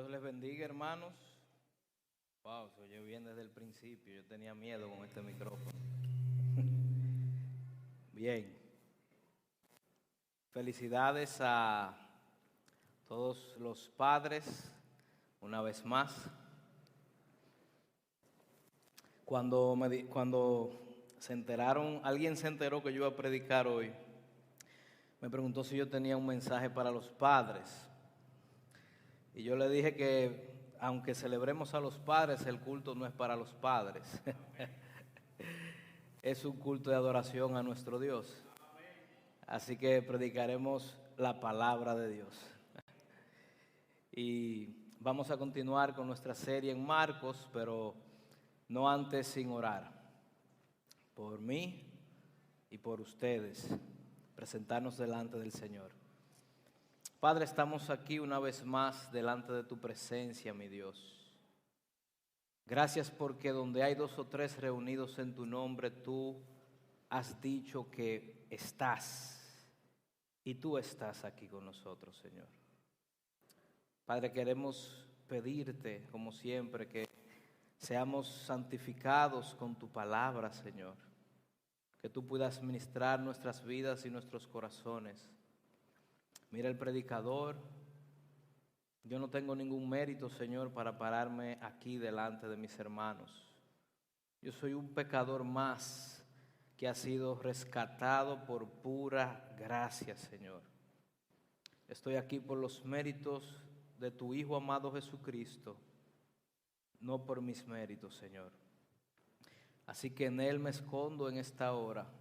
Dios les bendiga, hermanos. Wow, se oye bien desde el principio. Yo tenía miedo con este micrófono. Bien. Felicidades a todos los padres, una vez más. Cuando se enteraron, alguien se enteró que yo iba a predicar hoy, me preguntó si yo tenía un mensaje para los padres. Y yo le dije que aunque celebremos a los padres, el culto no es para los padres. Es un culto de adoración a nuestro Dios. Así que predicaremos la palabra de Dios. Y vamos a continuar con nuestra serie en Marcos, pero no antes sin orar. Por mí y por ustedes, presentarnos delante del Señor. Padre, estamos aquí una vez más delante de tu presencia, mi Dios. Gracias porque donde hay 2 o 3 reunidos en tu nombre, tú has dicho que estás. Y tú estás aquí con nosotros, Señor. Padre, queremos pedirte, como siempre, que seamos santificados con tu palabra, Señor. Que tú puedas ministrar nuestras vidas y nuestros corazones. Mira el predicador. Yo no tengo ningún mérito, Señor, para pararme aquí delante de mis hermanos. Yo soy un pecador más que ha sido rescatado por pura gracia, Señor. Estoy aquí por los méritos de tu Hijo amado Jesucristo, no por mis méritos, Señor. Así que en Él me escondo en esta hora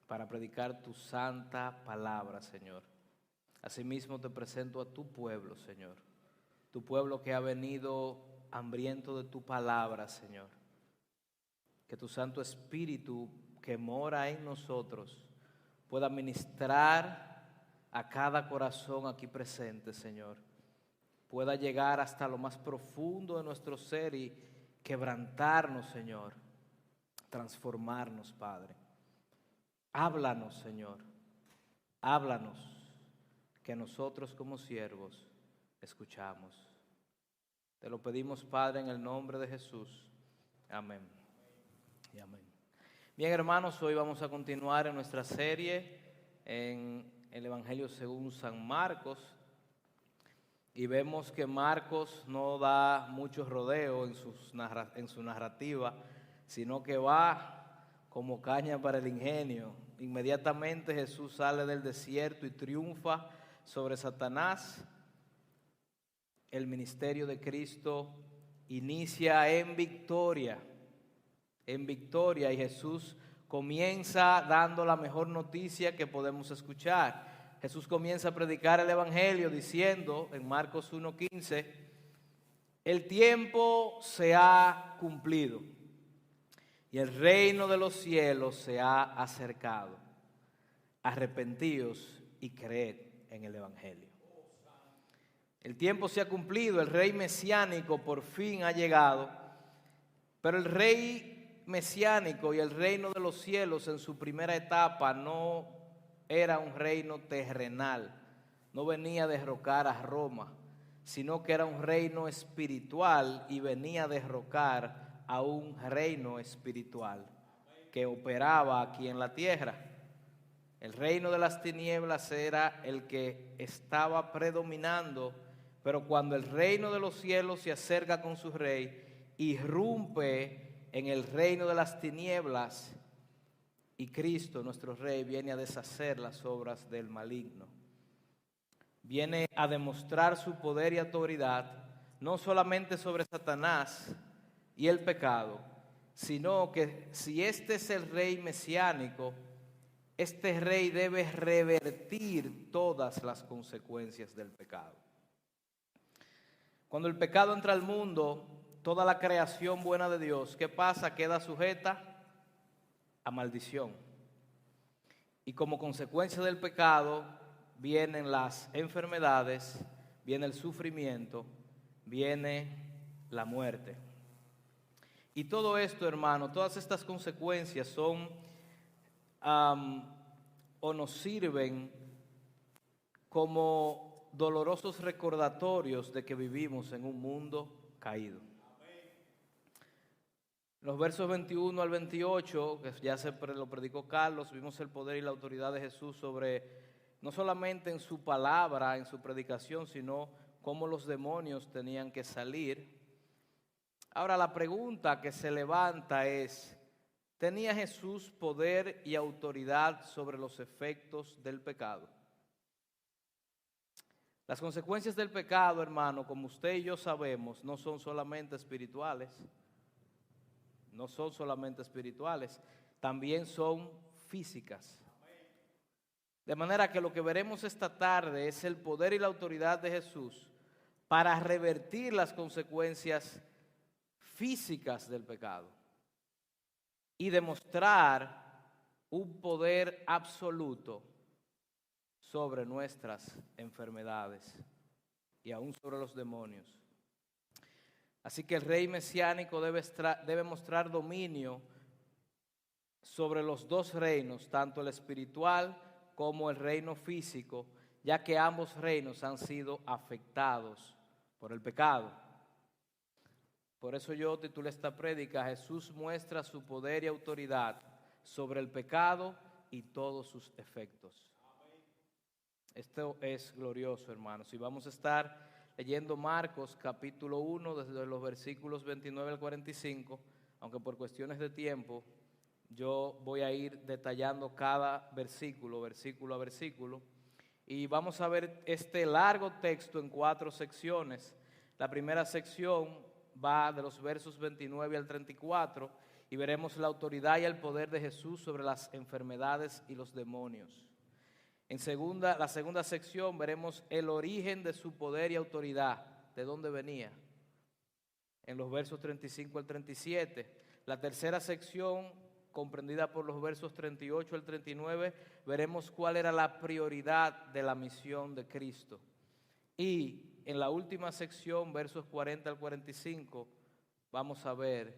para predicar tu santa palabra, Señor. Asimismo te presento a tu pueblo, Señor. Tu pueblo que ha venido hambriento de tu palabra, Señor. Que tu Santo Espíritu que mora en nosotros pueda ministrar a cada corazón aquí presente, Señor. Pueda llegar hasta lo más profundo de nuestro ser y quebrantarnos, Señor. Transformarnos, Padre. Háblanos, Señor. Háblanos. Que nosotros como siervos escuchamos. Te lo pedimos, Padre, en el nombre de Jesús. Amén. Y amén. Bien, hermanos, hoy vamos a continuar en nuestra serie en el Evangelio según San Marcos. Y vemos que Marcos no da mucho rodeo en su narrativa, sino que va como caña para el ingenio. Inmediatamente Jesús sale del desierto y triunfa sobre Satanás. El ministerio de Cristo inicia en victoria, y Jesús comienza dando la mejor noticia que podemos escuchar. Jesús comienza a predicar el Evangelio diciendo en Marcos 1:15, el tiempo se ha cumplido y el reino de los cielos se ha acercado. Arrepentíos y creed en el Evangelio. El tiempo se ha cumplido, el rey mesiánico por fin ha llegado, pero el rey mesiánico y el reino de los cielos en su primera etapa no era un reino terrenal, no venía a derrocar a Roma, sino que era un reino espiritual y venía a derrocar a un reino espiritual que operaba aquí en la tierra. El reino de las tinieblas era el que estaba predominando, pero cuando el reino de los cielos se acerca con su rey, irrumpe en el reino de las tinieblas y Cristo, nuestro rey, viene a deshacer las obras del maligno. Viene a demostrar su poder y autoridad, no solamente sobre Satanás y el pecado, sino que si este es el rey mesiánico, este rey debe revertir todas las consecuencias del pecado. Cuando el pecado entra al mundo, toda la creación buena de Dios, ¿qué pasa? Queda sujeta a maldición. Y como consecuencia del pecado vienen las enfermedades, viene el sufrimiento, viene la muerte. Y todo esto, hermano, todas estas consecuencias son o nos sirven como dolorosos recordatorios de que vivimos en un mundo caído. En los versos 21 al 28, que ya lo predicó Carlos, vimos el poder y la autoridad de Jesús sobre, no solamente en su palabra, en su predicación, sino cómo los demonios tenían que salir. Ahora la pregunta que se levanta es, ¿tenía Jesús poder y autoridad sobre los efectos del pecado? Las consecuencias del pecado, hermano, como usted y yo sabemos, no son solamente espirituales. No son solamente espirituales, también son físicas. De manera que lo que veremos esta tarde es el poder y la autoridad de Jesús para revertir las consecuencias físicas del pecado y demostrar un poder absoluto sobre nuestras enfermedades y aún sobre los demonios. Así que el rey mesiánico debe mostrar dominio sobre los dos reinos, tanto el espiritual como el reino físico, ya que ambos reinos han sido afectados por el pecado. Por eso yo titulé esta prédica, Jesús muestra su poder y autoridad sobre el pecado y todos sus efectos. Esto es glorioso, hermanos. Y vamos a estar leyendo Marcos capítulo 1 desde los versículos 29 al 45, aunque por cuestiones de tiempo yo voy a ir detallando cada versículo, versículo a versículo. Y vamos a ver este largo texto en 4 secciones. La primera sección va de los versos 29 al 34 y veremos la autoridad y el poder de Jesús sobre las enfermedades y los demonios. La segunda sección veremos el origen de su poder y autoridad, de dónde venía, en los versos 35 al 37. La tercera sección, comprendida por los versos 38 al 39, veremos cuál era la prioridad de la misión de Cristo. Y en la última sección, versos 40 al 45, vamos a ver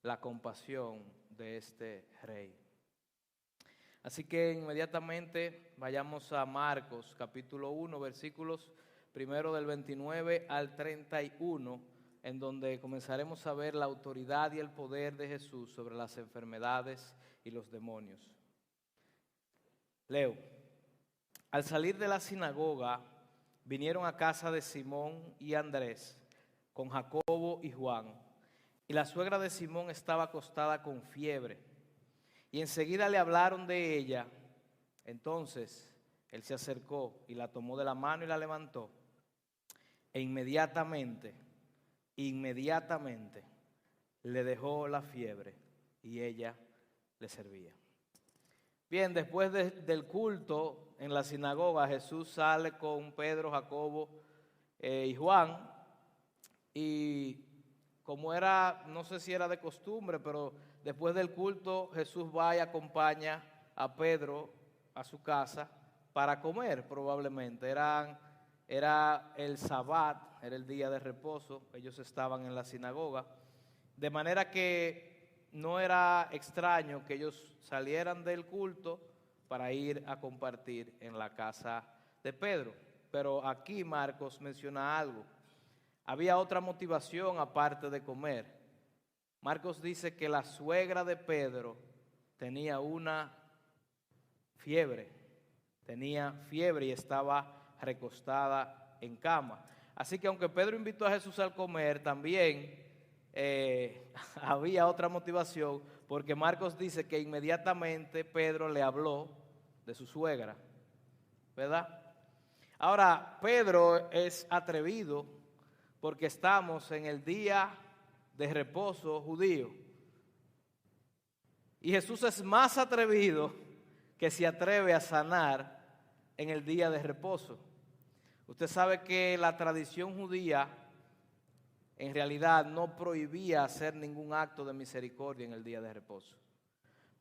la compasión de este rey. Así que inmediatamente vayamos a Marcos capítulo 1, versículos primero del 29 al 31, en donde comenzaremos a ver la autoridad y el poder de Jesús sobre las enfermedades y los demonios. Leo. Al salir de la sinagoga, vinieron a casa de Simón y Andrés, con Jacobo y Juan, y la suegra de Simón estaba acostada con fiebre. Y enseguida le hablaron de ella. Entonces él se acercó y la tomó de la mano y la levantó. E inmediatamente le dejó la fiebre y ella le servía. Bien, después del culto en la sinagoga, Jesús sale con Pedro, Jacobo y Juan. Y como era, no sé si era de costumbre, pero después del culto Jesús va y acompaña a Pedro a su casa para comer probablemente. Era el Sabbat, era el día de reposo, ellos estaban en la sinagoga. De manera que no era extraño que ellos salieran del culto para ir a compartir en la casa de Pedro. Pero aquí Marcos menciona algo. Había otra motivación aparte de comer. Marcos dice que la suegra de Pedro tenía fiebre y estaba recostada en cama. Así que aunque Pedro invitó a Jesús a comer, también había otra motivación, porque Marcos dice que inmediatamente Pedro le habló de su suegra, ¿verdad? Ahora, Pedro es atrevido porque estamos en el día de reposo judío. Y Jesús es más atrevido que se atreve a sanar en el día de reposo. Usted sabe que la tradición judía en realidad no prohibía hacer ningún acto de misericordia en el día de reposo.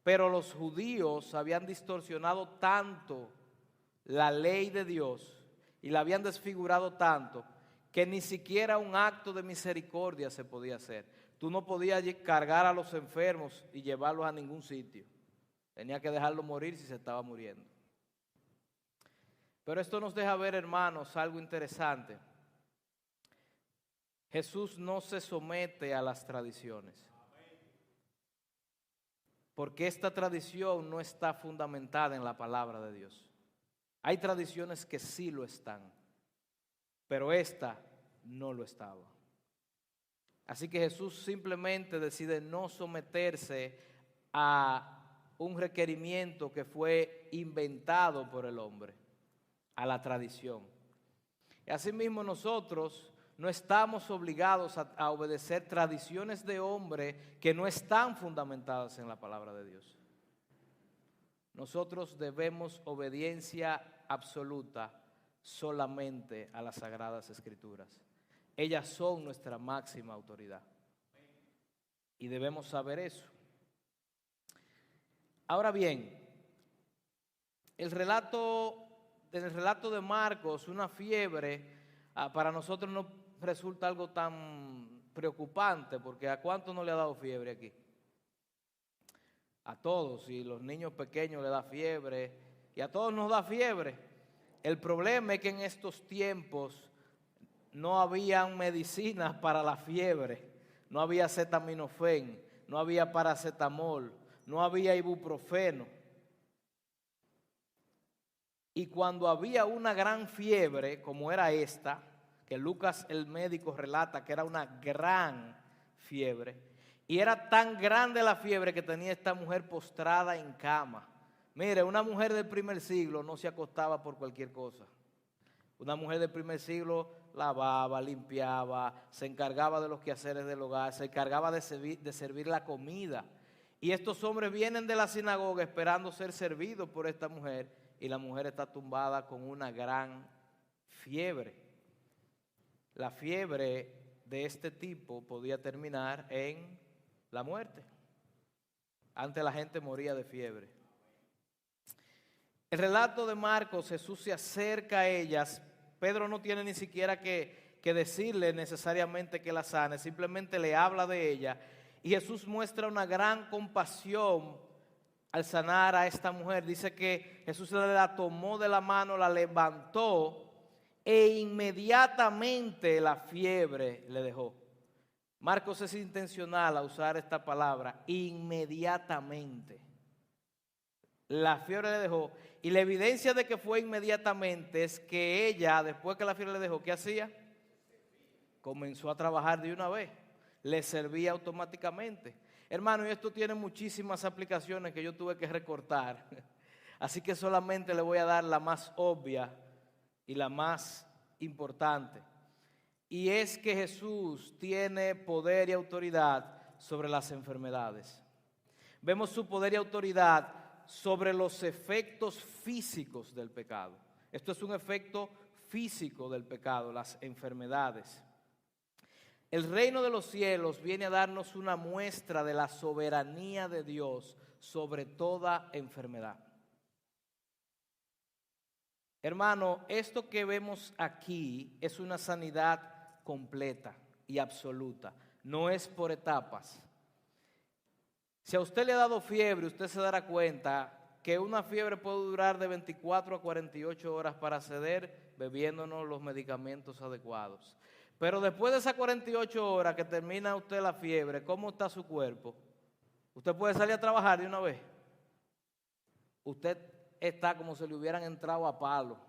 Pero los judíos habían distorsionado tanto la ley de Dios y la habían desfigurado tanto que ni siquiera un acto de misericordia se podía hacer. Tú no podías cargar a los enfermos y llevarlos a ningún sitio. Tenía que dejarlo morir si se estaba muriendo. Pero esto nos deja ver, hermanos, algo interesante. Jesús no se somete a las tradiciones, porque esta tradición no está fundamentada en la palabra de Dios. Hay tradiciones que sí lo están, pero esta no lo estaba. Así que Jesús simplemente decide no someterse a un requerimiento que fue inventado por el hombre, a la tradición. Y asimismo nosotros no estamos obligados a obedecer tradiciones de hombre que no están fundamentadas en la palabra de Dios. Nosotros debemos obediencia absoluta solamente a las Sagradas Escrituras. Ellas son nuestra máxima autoridad. Y debemos saber eso. Ahora bien, en el relato de Marcos, una fiebre, para nosotros no resulta algo tan preocupante, porque ¿a cuánto no le ha dado fiebre aquí? A todos, y los niños pequeños le da fiebre, y a todos nos da fiebre. El problema es que en estos tiempos no habían medicinas para la fiebre, no había acetaminofén, no había paracetamol, no había ibuprofeno. Y cuando había una gran fiebre, como era esta, que Lucas el médico relata que era una gran fiebre, y era tan grande la fiebre que tenía esta mujer postrada en cama. Mire, una mujer del primer siglo no se acostaba por cualquier cosa. Una mujer del primer siglo lavaba, limpiaba, se encargaba de los quehaceres del hogar, se encargaba de servir la comida. Y estos hombres vienen de la sinagoga esperando ser servidos por esta mujer, y la mujer está tumbada con una gran fiebre. La fiebre de este tipo podía terminar en la muerte. Antes la gente moría de fiebre. El relato de Marcos, Jesús se acerca a ellas. Pedro no tiene ni siquiera que decirle necesariamente que la sane, simplemente le habla de ella. Y Jesús muestra una gran compasión al sanar a esta mujer. Dice que Jesús la tomó de la mano, la levantó e inmediatamente la fiebre le dejó. Marcos es intencional a usar esta palabra, inmediatamente. La fiebre le dejó, y la evidencia de que fue inmediatamente es que ella, después que la fiebre le dejó, ¿qué hacía? Comenzó a trabajar de una vez, le servía automáticamente. Hermano, y esto tiene muchísimas aplicaciones que yo tuve que recortar, así que solamente le voy a dar la más obvia y la más importante. Y es que Jesús tiene poder y autoridad sobre las enfermedades. Vemos su poder y autoridad sobre los efectos físicos del pecado. Esto es un efecto físico del pecado, las enfermedades. El reino de los cielos viene a darnos una muestra de la soberanía de Dios sobre toda enfermedad. Hermano, esto que vemos aquí es una sanidad completa y absoluta, no es por etapas. Si a usted le ha dado fiebre, usted se dará cuenta que una fiebre puede durar de 24 a 48 horas para ceder bebiéndonos los medicamentos adecuados. Pero después de esas 48 horas que termina usted la fiebre, ¿cómo está su cuerpo? ¿Usted puede salir a trabajar de una vez? Usted está como si le hubieran entrado a palo.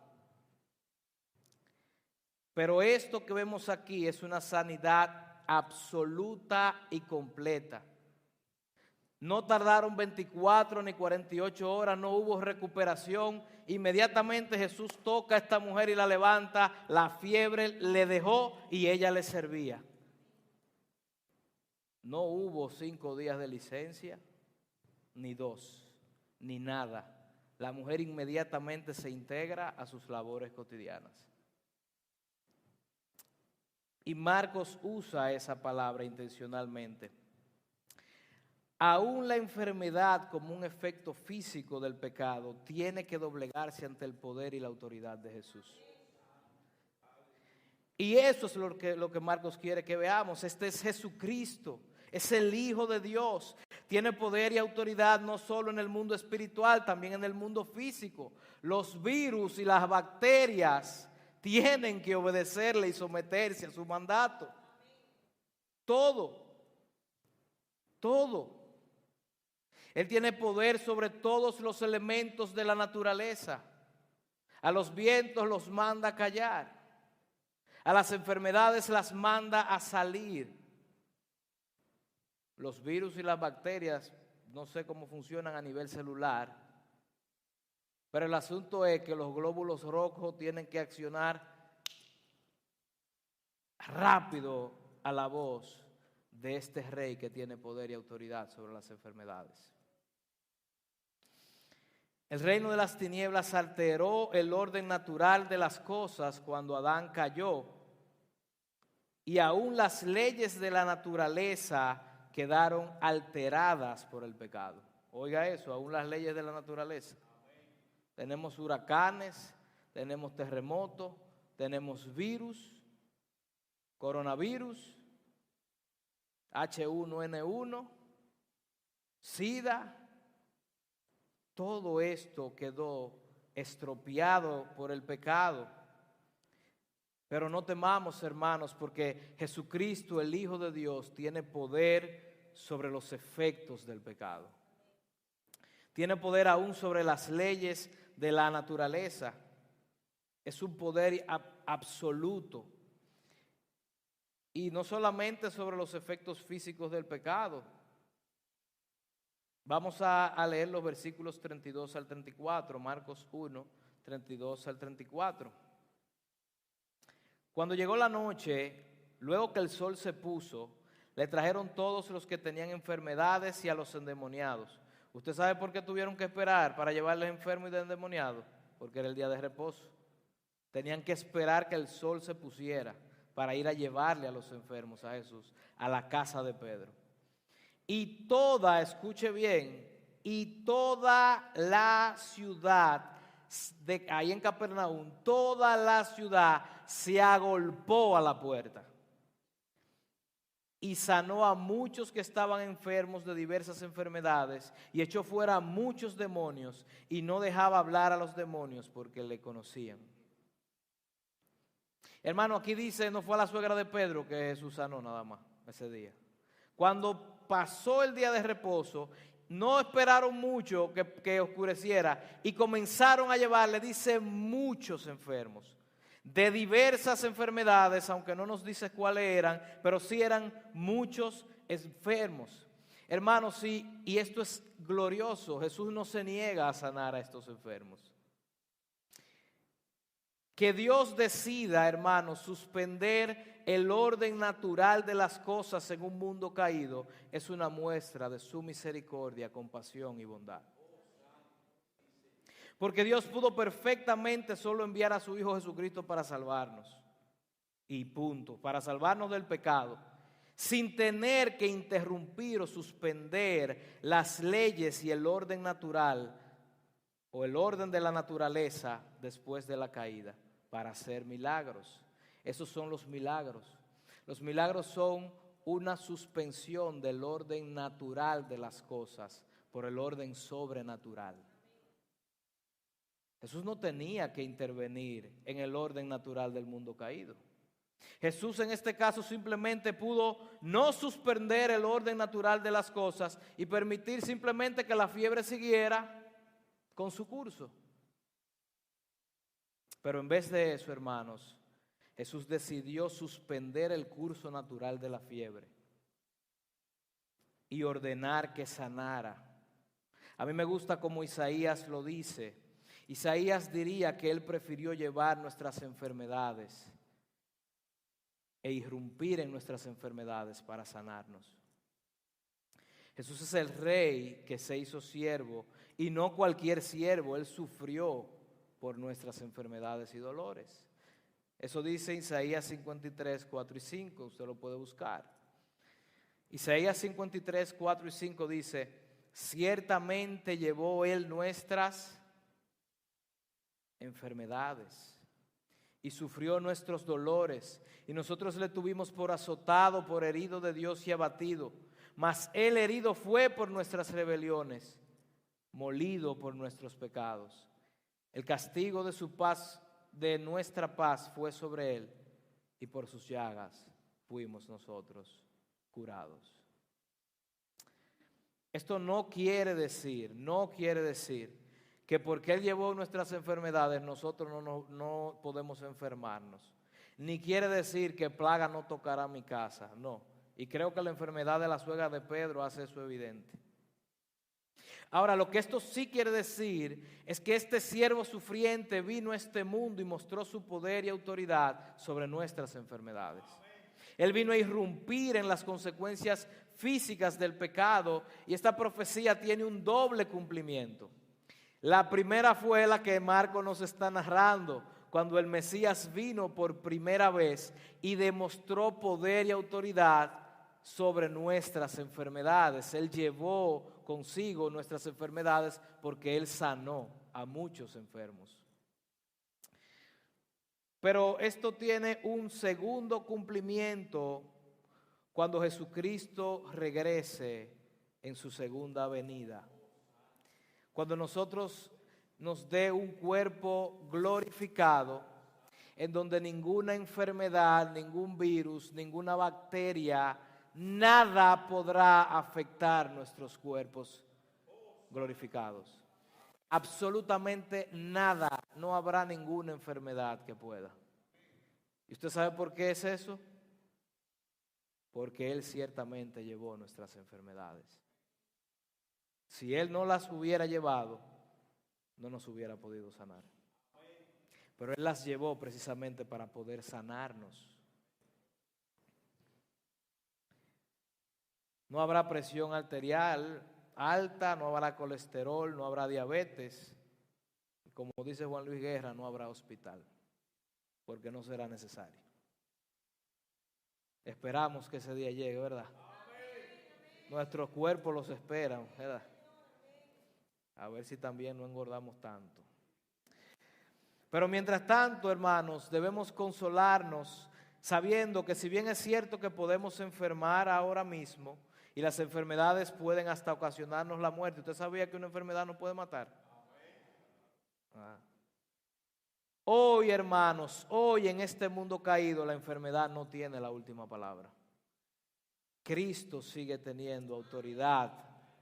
Pero esto que vemos aquí es una sanidad absoluta y completa. No tardaron 24 ni 48 horas, no hubo recuperación. Inmediatamente Jesús toca a esta mujer y la levanta, la fiebre le dejó y ella le servía. No hubo 5 días de licencia, ni 2, ni nada. La mujer inmediatamente se integra a sus labores cotidianas. Y Marcos usa esa palabra intencionalmente. Aún la enfermedad como un efecto físico del pecado tiene que doblegarse ante el poder y la autoridad de Jesús. Y eso es lo que Marcos quiere que veamos. Este es Jesucristo, es el Hijo de Dios. Tiene poder y autoridad no solo en el mundo espiritual, también en el mundo físico. Los virus y las bacterias tienen que obedecerle y someterse a su mandato. Todo. Él tiene poder sobre todos los elementos de la naturaleza. A los vientos los manda a callar. A las enfermedades las manda a salir. Los virus y las bacterias, no sé cómo funcionan a nivel celular, pero el asunto es que los glóbulos rojos tienen que accionar rápido a la voz de este rey que tiene poder y autoridad sobre las enfermedades. El reino de las tinieblas alteró el orden natural de las cosas cuando Adán cayó, y aún las leyes de la naturaleza quedaron alteradas por el pecado. Oiga eso, aún las leyes de la naturaleza. Tenemos huracanes, tenemos terremotos, tenemos virus, coronavirus, H1N1, SIDA. Todo esto quedó estropeado por el pecado. Pero no temamos, hermanos, porque Jesucristo, el Hijo de Dios, tiene poder sobre los efectos del pecado. Tiene poder aún sobre las leyes de la naturaleza. Es un poder absoluto. Y no solamente sobre los efectos físicos del pecado. Vamos a leer los versículos 32 al 34, Marcos 1, 32 al 34. Cuando llegó la noche, luego que el sol se puso, le trajeron todos los que tenían enfermedades y a los endemoniados. ¿Usted sabe por qué tuvieron que esperar para llevarles enfermos y endemoniados? Porque era el día de reposo. Tenían que esperar que el sol se pusiera para ir a llevarle a los enfermos a Jesús, a la casa de Pedro. Y toda, escuche bien, y toda la ciudad, ahí en Capernaum, toda la ciudad se agolpó a la puerta y sanó a muchos que estaban enfermos de diversas enfermedades y echó fuera a muchos demonios y no dejaba hablar a los demonios porque le conocían. Hermano, aquí dice, no fue a la suegra de Pedro que Jesús sanó nada más ese día. Cuando pasó el día de reposo, no esperaron mucho que oscureciera y comenzaron a llevarle, dice, muchos enfermos de diversas enfermedades, aunque no nos dice cuáles eran, pero sí eran muchos enfermos. Hermanos, sí, y esto es glorioso, Jesús no se niega a sanar a estos enfermos. Que Dios decida, hermanos, suspender el orden natural de las cosas en un mundo caído es una muestra de su misericordia, compasión y bondad. Porque Dios pudo perfectamente solo enviar a su Hijo Jesucristo para salvarnos. Y punto, para salvarnos del pecado, sin tener que interrumpir o suspender las leyes y el orden natural o el orden de la naturaleza después de la caída, para hacer milagros. Esos son los milagros. Los milagros son una suspensión del orden natural de las cosas por el orden sobrenatural. Jesús no tenía que intervenir en el orden natural del mundo caído. Jesús en este caso simplemente pudo no suspender el orden natural de las cosas y permitir simplemente que la fiebre siguiera con su curso. Pero en vez de eso, hermanos, Jesús decidió suspender el curso natural de la fiebre y ordenar que sanara. A mí me gusta como Isaías lo dice. Isaías diría que él prefirió llevar nuestras enfermedades e irrumpir en nuestras enfermedades para sanarnos. Jesús es el rey que se hizo siervo y no cualquier siervo, él sufrió por nuestras enfermedades y dolores. Eso dice Isaías 53, 4 y 5, usted lo puede buscar. Isaías 53, 4 y 5 dice, ciertamente llevó él nuestras enfermedades y sufrió nuestros dolores, y nosotros le tuvimos por azotado, por herido de Dios y abatido. mas Él herido fue por nuestras rebeliones, molido por nuestros pecados. El castigo de su paz, de nuestra paz, fue sobre Él, y por sus llagas fuimos nosotros curados. Esto no quiere decir que porque Él llevó nuestras enfermedades nosotros no podemos enfermarnos. Ni quiere decir que plaga no tocará mi casa, no. Y creo que la enfermedad de la suegra de Pedro hace eso evidente. Ahora, lo que esto sí quiere decir es que este siervo sufriente vino a este mundo y mostró su poder y autoridad sobre nuestras enfermedades. Él vino a irrumpir en las consecuencias físicas del pecado, y esta profecía tiene un doble cumplimiento. La primera fue la que Marcos nos está narrando, cuando el Mesías vino por primera vez y demostró poder y autoridad sobre nuestras enfermedades. Él llevó consigo nuestras enfermedades porque Él sanó a muchos enfermos. Pero esto tiene un segundo cumplimiento cuando Jesucristo regrese en su segunda venida. Cuando nosotros nos dé un cuerpo glorificado, en donde ninguna enfermedad, ningún virus, ninguna bacteria, nada podrá afectar nuestros cuerpos glorificados. Absolutamente nada, no habrá ninguna enfermedad que pueda. ¿Y usted sabe por qué es eso? Porque Él ciertamente llevó nuestras enfermedades. Si Él no las hubiera llevado, no nos hubiera podido sanar. Pero Él las llevó precisamente para poder sanarnos. No habrá presión arterial alta, no habrá colesterol, no habrá diabetes. Como dice Juan Luis Guerra, no habrá hospital, porque no será necesario. Esperamos que ese día llegue, ¿verdad? Nuestros cuerpos los esperan, ¿verdad? A ver si también no engordamos tanto. Pero mientras tanto, hermanos, debemos consolarnos sabiendo que si bien es cierto que podemos enfermar ahora mismo y las enfermedades pueden hasta ocasionarnos la muerte. ¿Usted sabía que una enfermedad nos puede matar? Hoy, hermanos, hoy en este mundo caído la enfermedad no tiene la última palabra. Cristo sigue teniendo autoridad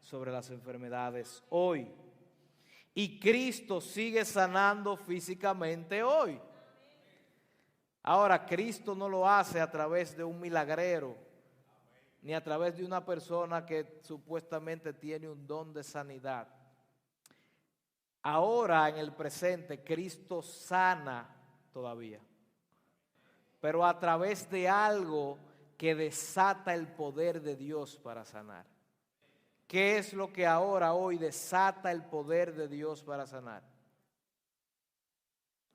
sobre las enfermedades hoy. Y Cristo sigue sanando físicamente hoy. Ahora, Cristo no lo hace a través de un milagrero, ni a través de una persona que supuestamente tiene un don de sanidad. Ahora, en el presente, Cristo sana todavía, pero a través de algo que desata el poder de Dios para sanar. ¿Qué es lo que ahora, hoy, desata el poder de Dios para sanar?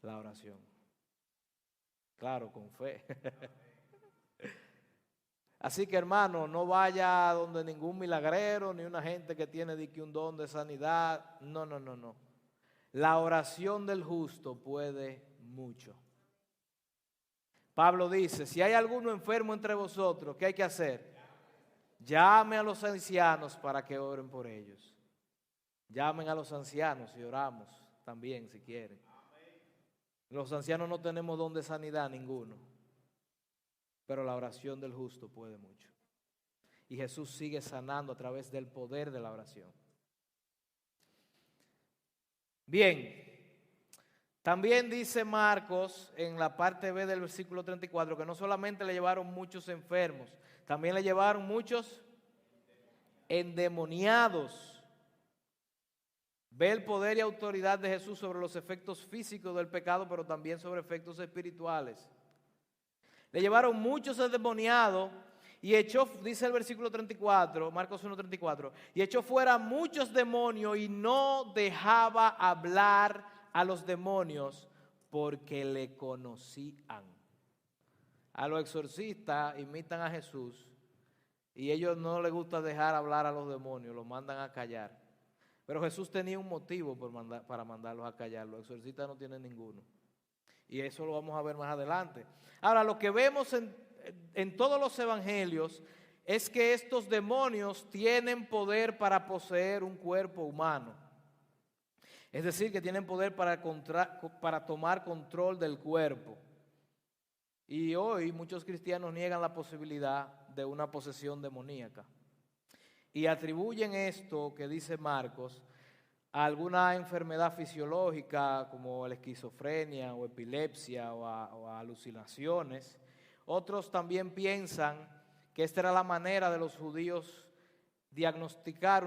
La oración. Claro, con fe. Así que, hermano, no vaya donde ningún milagrero, ni una gente que tiene un don de sanidad. No. La oración del justo puede mucho. Pablo dice, si hay alguno enfermo entre vosotros, ¿qué hay que hacer? Llame a los ancianos para que oren por ellos. Llamen a los ancianos y oramos también si quieren. Los ancianos no tenemos don de sanidad ninguno, pero la oración del justo puede mucho. Y Jesús sigue sanando a través del poder de la oración. Bien, también dice Marcos en la parte B del versículo 34 que no solamente le llevaron muchos enfermos, también le llevaron muchos endemoniados. Ve el poder y autoridad de Jesús sobre los efectos físicos del pecado, pero también sobre efectos espirituales. Le llevaron muchos endemoniados y echó, dice el versículo 34, Marcos 1:34, y echó fuera muchos demonios y no dejaba hablar a los demonios porque le conocían. A los exorcistas imitan a Jesús y ellos no les gusta dejar hablar a los demonios, los mandan a callar. Pero Jesús tenía un motivo para mandarlos a callar, los exorcistas no tienen ninguno. Y eso lo vamos a ver más adelante. Ahora, lo que vemos en todos los evangelios es que estos demonios tienen poder para poseer un cuerpo humano. Es decir, que tienen poder para tomar control del cuerpo. Y hoy muchos cristianos niegan la posibilidad de una posesión demoníaca. Y atribuyen esto que dice Marcos a alguna enfermedad fisiológica como la esquizofrenia o epilepsia o a alucinaciones. Otros también piensan que esta era la manera de los judíos diagnosticar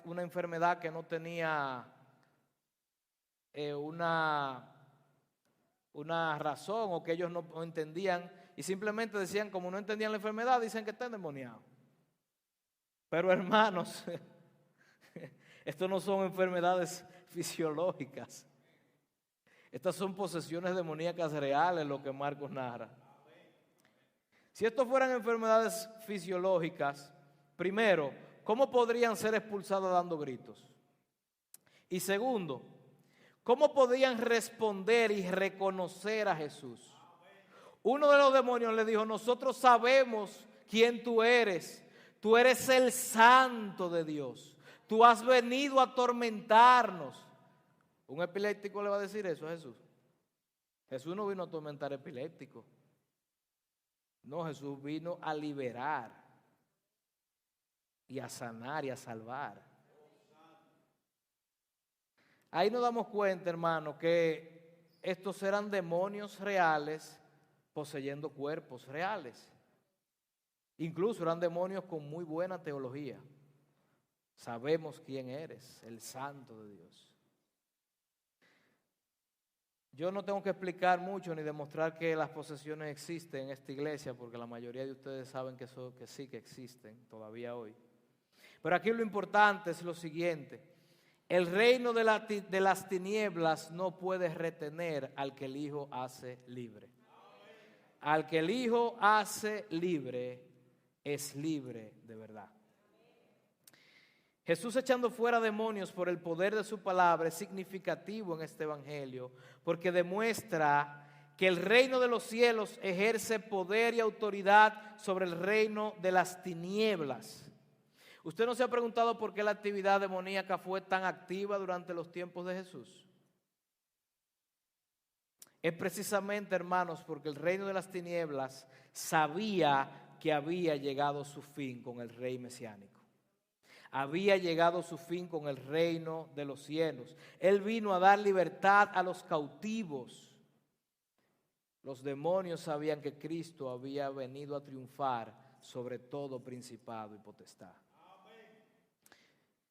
una enfermedad que no tenía una razón o que ellos no entendían y simplemente decían, como no entendían la enfermedad, dicen que está endemoniado. Pero hermanos, esto no son enfermedades fisiológicas. Estas son posesiones demoníacas reales, lo que Marcos narra. Si esto fueran enfermedades fisiológicas, primero, ¿cómo podrían ser expulsados dando gritos? Y segundo, ¿cómo podían responder y reconocer a Jesús? Uno de los demonios le dijo, nosotros sabemos quién tú eres el santo de Dios, tú has venido a atormentarnos. ¿Un epiléptico le va a decir eso a Jesús? Jesús no vino a atormentar epilépticos. No, Jesús vino a liberar y a sanar y a salvar. Ahí nos damos cuenta, hermano, que estos eran demonios reales poseyendo cuerpos reales. Incluso eran demonios con muy buena teología. Sabemos quién eres, el santo de Dios. Yo no tengo que explicar mucho ni demostrar que las posesiones existen en esta iglesia, porque la mayoría de ustedes saben que sí que existen todavía hoy. Pero aquí lo importante es lo siguiente: el reino de las tinieblas no puede retener al que el Hijo hace libre. Al que el Hijo hace libre, es libre de verdad. Jesús echando fuera demonios por el poder de su palabra es significativo en este evangelio porque demuestra que el reino de los cielos ejerce poder y autoridad sobre el reino de las tinieblas. ¿Usted no se ha preguntado por qué la actividad demoníaca fue tan activa durante los tiempos de Jesús? Es precisamente, hermanos, porque el reino de las tinieblas sabía que había llegado su fin con el rey mesiánico. Había llegado su fin con el reino de los cielos. Él vino a dar libertad a los cautivos. Los demonios sabían que Cristo había venido a triunfar sobre todo principado y potestad.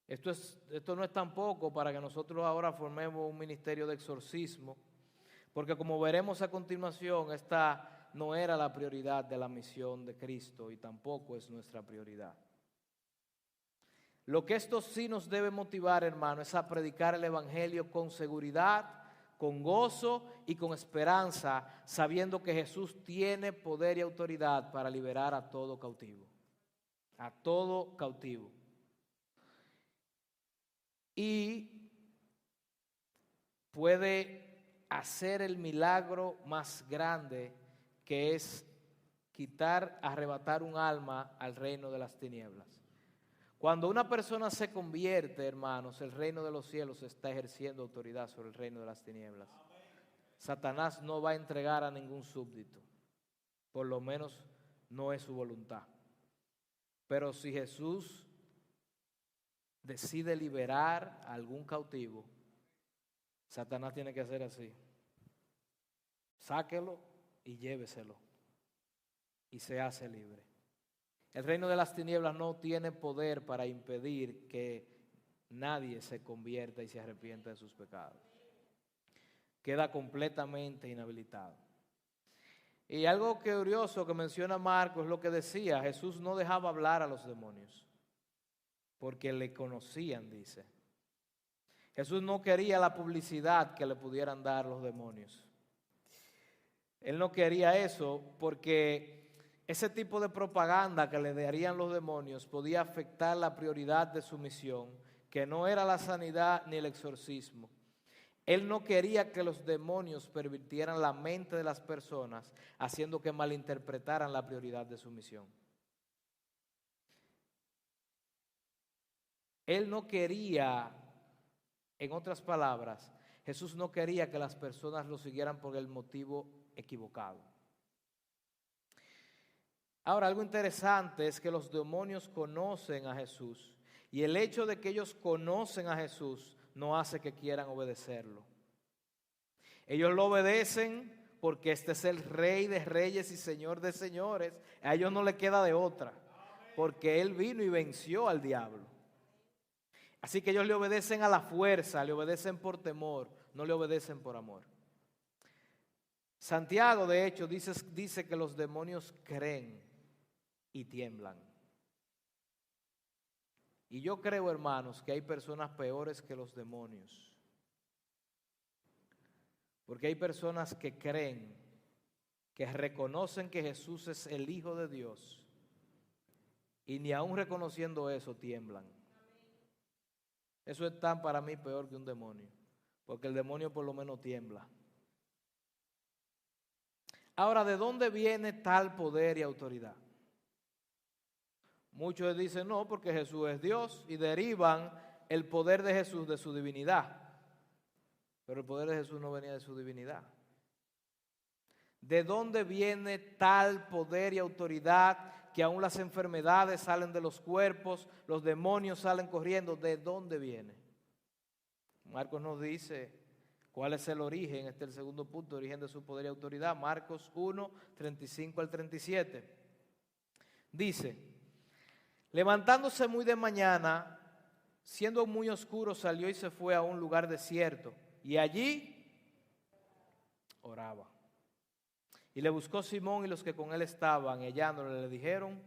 Esto no es tampoco para que nosotros ahora formemos un ministerio de exorcismo, porque como veremos a continuación, esta no era la prioridad de la misión de Cristo y tampoco es nuestra prioridad. Lo que esto sí nos debe motivar, hermano, es a predicar el evangelio con seguridad, con gozo y con esperanza, sabiendo que Jesús tiene poder y autoridad para liberar a todo cautivo. A todo cautivo. Y puede hacer el milagro más grande, que es arrebatar un alma al reino de las tinieblas. Cuando una persona se convierte, hermanos, el reino de los cielos está ejerciendo autoridad sobre el reino de las tinieblas. Satanás no va a entregar a ningún súbdito, por lo menos no es su voluntad. Pero si Jesús decide liberar a algún cautivo, Satanás tiene que hacer así: sáquelo y lléveselo, y se hace libre. El reino de las tinieblas no tiene poder para impedir que nadie se convierta y se arrepienta de sus pecados. Queda completamente inhabilitado. Y algo curioso que menciona Marcos es lo que decía: Jesús no dejaba hablar a los demonios, porque le conocían, dice. Jesús no quería la publicidad que le pudieran dar los demonios. Él no quería eso porque ese tipo de propaganda que le darían los demonios podía afectar la prioridad de su misión, que no era la sanidad ni el exorcismo. Él no quería que los demonios pervirtieran la mente de las personas, haciendo que malinterpretaran la prioridad de su misión. Él no quería, en otras palabras, Jesús no quería que las personas lo siguieran por el motivo equivocado. Ahora, algo interesante es que los demonios conocen a Jesús, y el hecho de que ellos conocen a Jesús no hace que quieran obedecerlo. Ellos lo obedecen porque este es el Rey de reyes y Señor de señores. A ellos no les queda de otra, porque Él vino y venció al diablo. Así que ellos le obedecen a la fuerza, le obedecen por temor, no le obedecen por amor. Santiago, de hecho, dice que los demonios creen y tiemblan. Y yo creo, hermanos, que hay personas peores que los demonios. Porque hay personas que creen, que reconocen que Jesús es el Hijo de Dios, y ni aún reconociendo eso tiemblan. Eso es tan para mí peor que un demonio, porque el demonio por lo menos tiembla. Ahora, ¿de dónde viene tal poder y autoridad? Muchos dicen no, porque Jesús es Dios, y derivan el poder de Jesús de su divinidad. Pero el poder de Jesús no venía de su divinidad. ¿De dónde viene tal poder y autoridad que aún las enfermedades salen de los cuerpos, los demonios salen corriendo? ¿De dónde viene? Marcos nos dice cuál es el origen. Este es el segundo punto, el origen de su poder y autoridad. Marcos 1, 35 al 37. Dice: levantándose muy de mañana, siendo muy oscuro, salió y se fue a un lugar desierto, y allí oraba. Y le buscó Simón y los que con él estaban, y hallándole le dijeron: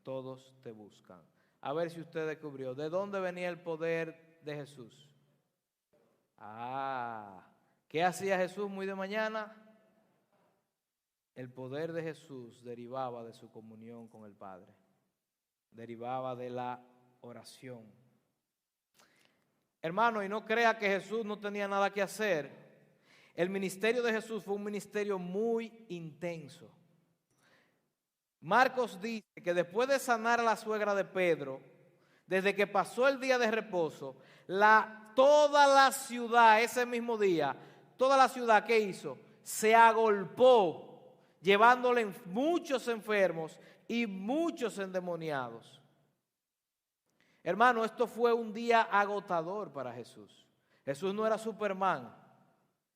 todos te buscan. A ver si usted descubrió de dónde venía el poder de Jesús. ¿Qué hacía Jesús muy de mañana? El poder de Jesús derivaba de su comunión con el Padre, derivaba de la oración. Hermano, y no crea que Jesús no tenía nada que hacer. El ministerio de Jesús fue un ministerio muy intenso. Marcos dice que después de sanar a la suegra de Pedro, desde que pasó el día de reposo, toda la ciudad, ese mismo día, toda la ciudad, ¿qué hizo? Se agolpó, llevándole muchos enfermos y muchos endemoniados. Hermano, esto fue un día agotador para Jesús. Jesús no era Superman.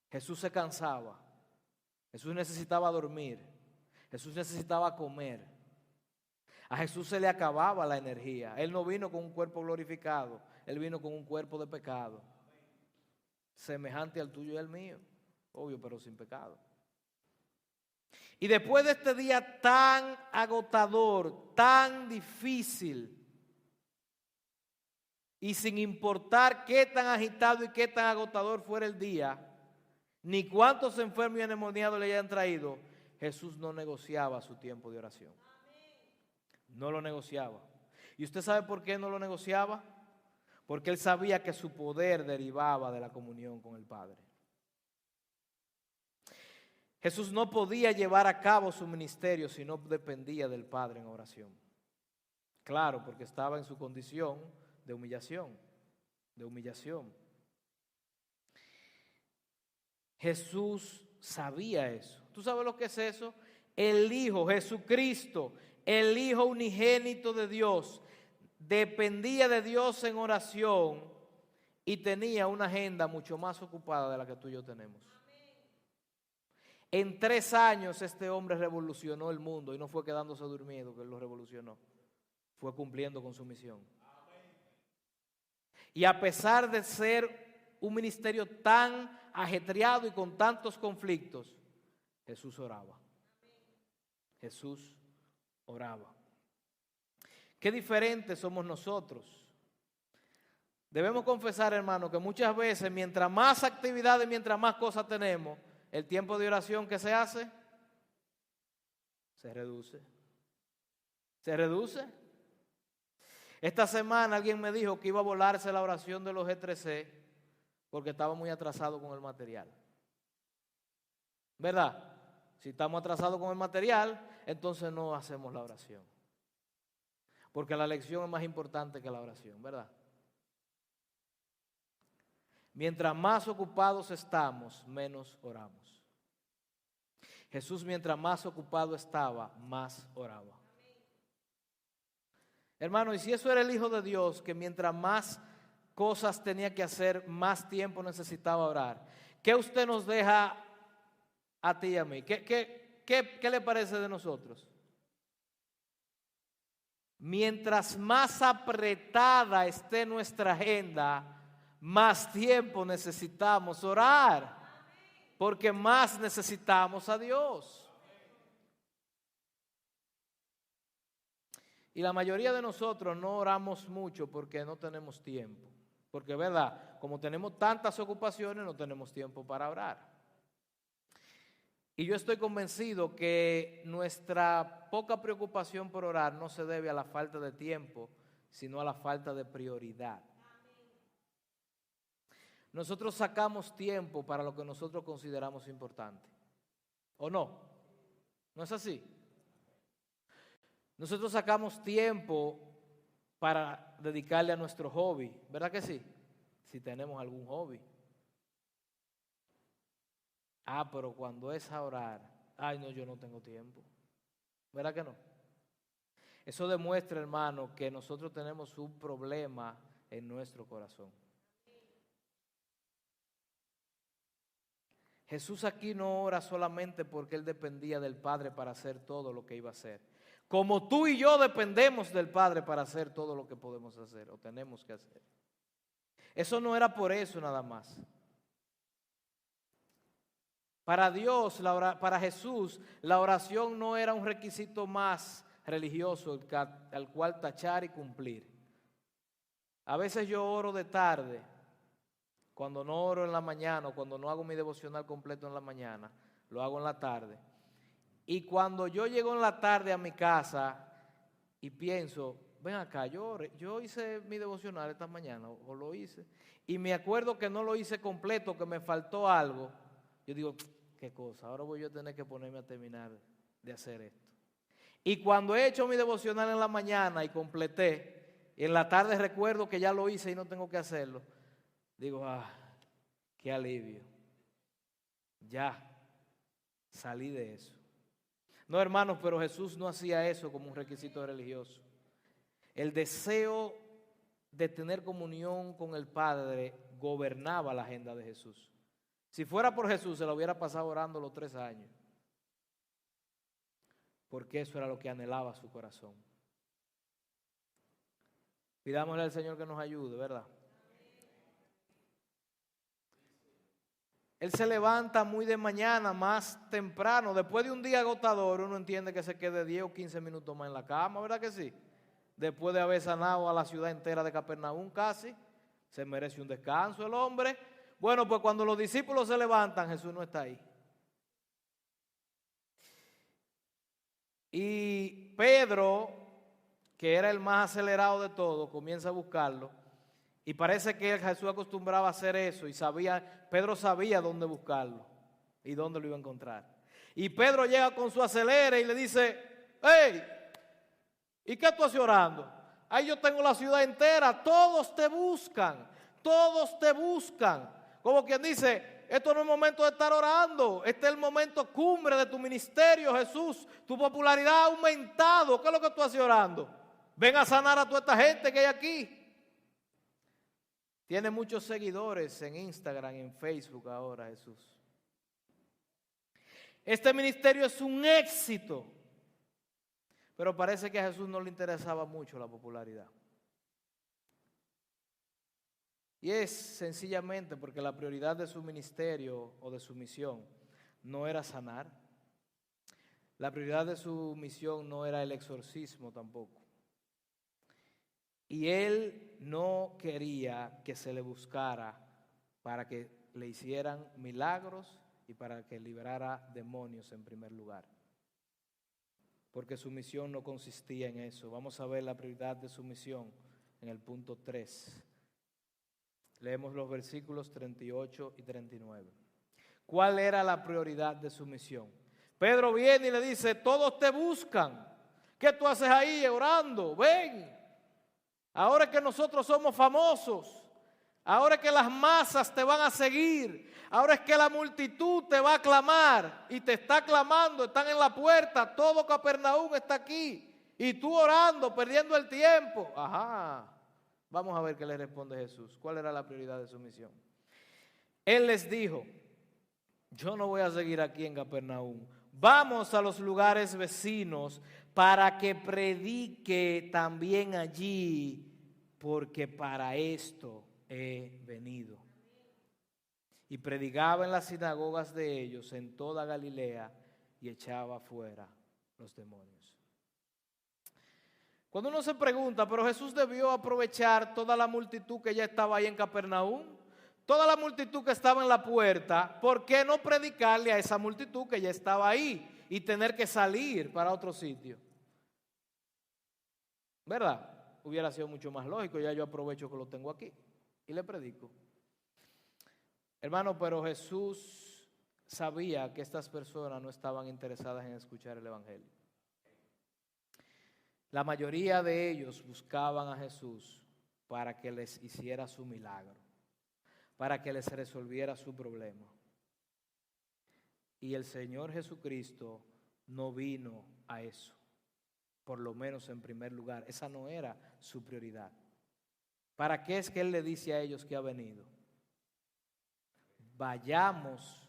Jesús se cansaba. Jesús necesitaba dormir. Jesús necesitaba comer. A Jesús se le acababa la energía. Él no vino con un cuerpo glorificado. Él vino con un cuerpo de pecado, semejante al tuyo y al mío. Obvio, pero sin pecado. Y después de este día tan agotador, tan difícil, y sin importar qué tan agitado y qué tan agotador fuera el día, ni cuántos enfermos y endemoniados le hayan traído, Jesús no negociaba su tiempo de oración. No lo negociaba. ¿Y usted sabe por qué no lo negociaba? Porque él sabía que su poder derivaba de la comunión con el Padre. Jesús no podía llevar a cabo su ministerio si no dependía del Padre en oración. Claro, porque estaba en su condición de humillación, Jesús sabía eso. ¿Tú sabes lo que es eso? El Hijo, Jesucristo, el Hijo unigénito de Dios, dependía de Dios en oración y tenía una agenda mucho más ocupada de la que tú y yo tenemos. En 3 años este hombre revolucionó el mundo y no fue quedándose dormido que él lo revolucionó. Fue cumpliendo con su misión. Y a pesar de ser un ministerio tan ajetreado y con tantos conflictos, Jesús oraba. Jesús oraba. Qué diferentes somos nosotros. Debemos confesar, hermano, que muchas veces mientras más actividades, mientras más cosas tenemos, el tiempo de oración que se hace, se reduce. Se reduce. Esta semana alguien me dijo que iba a volarse la oración de los G3C porque estaba muy atrasado con el material. ¿Verdad? Si estamos atrasados con el material, entonces no hacemos la oración. Porque la lección es más importante que la oración, ¿verdad? Mientras más ocupados estamos, menos oramos. Jesús, mientras más ocupado estaba, más oraba. Hermano, y si eso era el Hijo de Dios, que mientras más cosas tenía que hacer, más tiempo necesitaba orar, ¿qué usted nos deja a ti y a mí? ¿Qué le parece de nosotros? Mientras más apretada esté nuestra agenda, más tiempo necesitamos orar, porque más necesitamos a Dios. Y la mayoría de nosotros no oramos mucho porque no tenemos tiempo. Porque, ¿verdad? Como tenemos tantas ocupaciones, no tenemos tiempo para orar. Y yo estoy convencido que nuestra poca preocupación por orar no se debe a la falta de tiempo, sino a la falta de prioridad. Nosotros sacamos tiempo para lo que nosotros consideramos importante. ¿O no? ¿No es así? Nosotros sacamos tiempo para dedicarle a nuestro hobby, ¿verdad que sí? Si tenemos algún hobby. Pero cuando es a orar, no, yo no tengo tiempo. ¿Verdad que no? Eso demuestra, hermano, que nosotros tenemos un problema en nuestro corazón. Jesús aquí no ora solamente porque Él dependía del Padre para hacer todo lo que iba a hacer. Como tú y yo dependemos del Padre para hacer todo lo que podemos hacer o tenemos que hacer. Eso no era por eso nada más. Para Dios, para Jesús, la oración no era un requisito más religioso al cual tachar y cumplir. A veces yo oro de tarde, cuando no oro en la mañana o cuando no hago mi devocional completo en la mañana, lo hago en la tarde. Y cuando yo llego en la tarde a mi casa y pienso, ven acá, yo hice mi devocional esta mañana o lo hice, y me acuerdo que no lo hice completo, que me faltó algo, yo digo, qué cosa, ahora voy yo a tener que ponerme a terminar de hacer esto. Y cuando he hecho mi devocional en la mañana y completé, y en la tarde recuerdo que ya lo hice y no tengo que hacerlo, digo, qué alivio, ya salí de eso. No, hermanos, pero Jesús no hacía eso como un requisito religioso. El deseo de tener comunión con el Padre gobernaba la agenda de Jesús. Si fuera por Jesús, se lo hubiera pasado orando los 3 años. Porque eso era lo que anhelaba su corazón. Pidámosle al Señor que nos ayude, ¿verdad? Él se levanta muy de mañana, más temprano. Después de un día agotador, uno entiende que se quede 10 o 15 minutos más en la cama, ¿verdad que sí? Después de haber sanado a la ciudad entera de Capernaum casi, se merece un descanso el hombre. Bueno, pues cuando los discípulos se levantan, Jesús no está ahí. Y Pedro, que era el más acelerado de todos, comienza a buscarlo. Y parece que Jesús acostumbraba a hacer eso y Pedro sabía dónde buscarlo y dónde lo iba a encontrar. Y Pedro llega con su acelere y le dice, hey, ¿y qué tú haces orando? Ahí yo tengo la ciudad entera, todos te buscan, todos te buscan. Como quien dice, esto no es momento de estar orando, este es el momento cumbre de tu ministerio, Jesús. Tu popularidad ha aumentado, ¿qué es lo que tú haces orando? Ven a sanar a toda esta gente que hay aquí. Tiene muchos seguidores en Instagram y en Facebook ahora Jesús. Este ministerio es un éxito. Pero parece que a Jesús no le interesaba mucho la popularidad. Y es sencillamente porque la prioridad de su ministerio o de su misión no era sanar. La prioridad de su misión no era el exorcismo tampoco. Y él no quería que se le buscara para que le hicieran milagros y para que liberara demonios en primer lugar. Porque su misión no consistía en eso. Vamos a ver la prioridad de su misión en el punto 3. Leemos los versículos 38 y 39. ¿Cuál era la prioridad de su misión? Pedro viene y le dice, todos te buscan. ¿Qué tú haces ahí orando? Ven. Ahora que nosotros somos famosos, Ahora es que las masas te van a seguir. Ahora es que la multitud te va a clamar y te está clamando, están en la puerta, todo Capernaum está aquí. Y tú orando, perdiendo el tiempo. Ajá. Vamos a ver qué le responde Jesús. ¿Cuál era la prioridad de su misión? Él les dijo, yo no voy a seguir aquí en Capernaum. Vamos a los lugares vecinos para que predique también allí, porque para esto he venido. Y predicaba en las sinagogas de ellos en toda Galilea y echaba fuera los demonios. Cuando uno se pregunta, pero Jesús debió aprovechar toda la multitud que ya estaba ahí en Capernaum, toda la multitud que estaba en la puerta, ¿por qué no predicarle a esa multitud que ya estaba ahí y tener que salir para otro sitio? ¿Verdad? Hubiera sido mucho más lógico, ya yo aprovecho que lo tengo aquí y le predico. Hermano, pero Jesús sabía que estas personas no estaban interesadas en escuchar el Evangelio. La mayoría de ellos buscaban a Jesús para que les hiciera su milagro, para que les resolviera su problema. Y el Señor Jesucristo no vino a eso, por lo menos en primer lugar. Esa no era su prioridad. ¿Para qué es que Él le dice a ellos que ha venido? Vayamos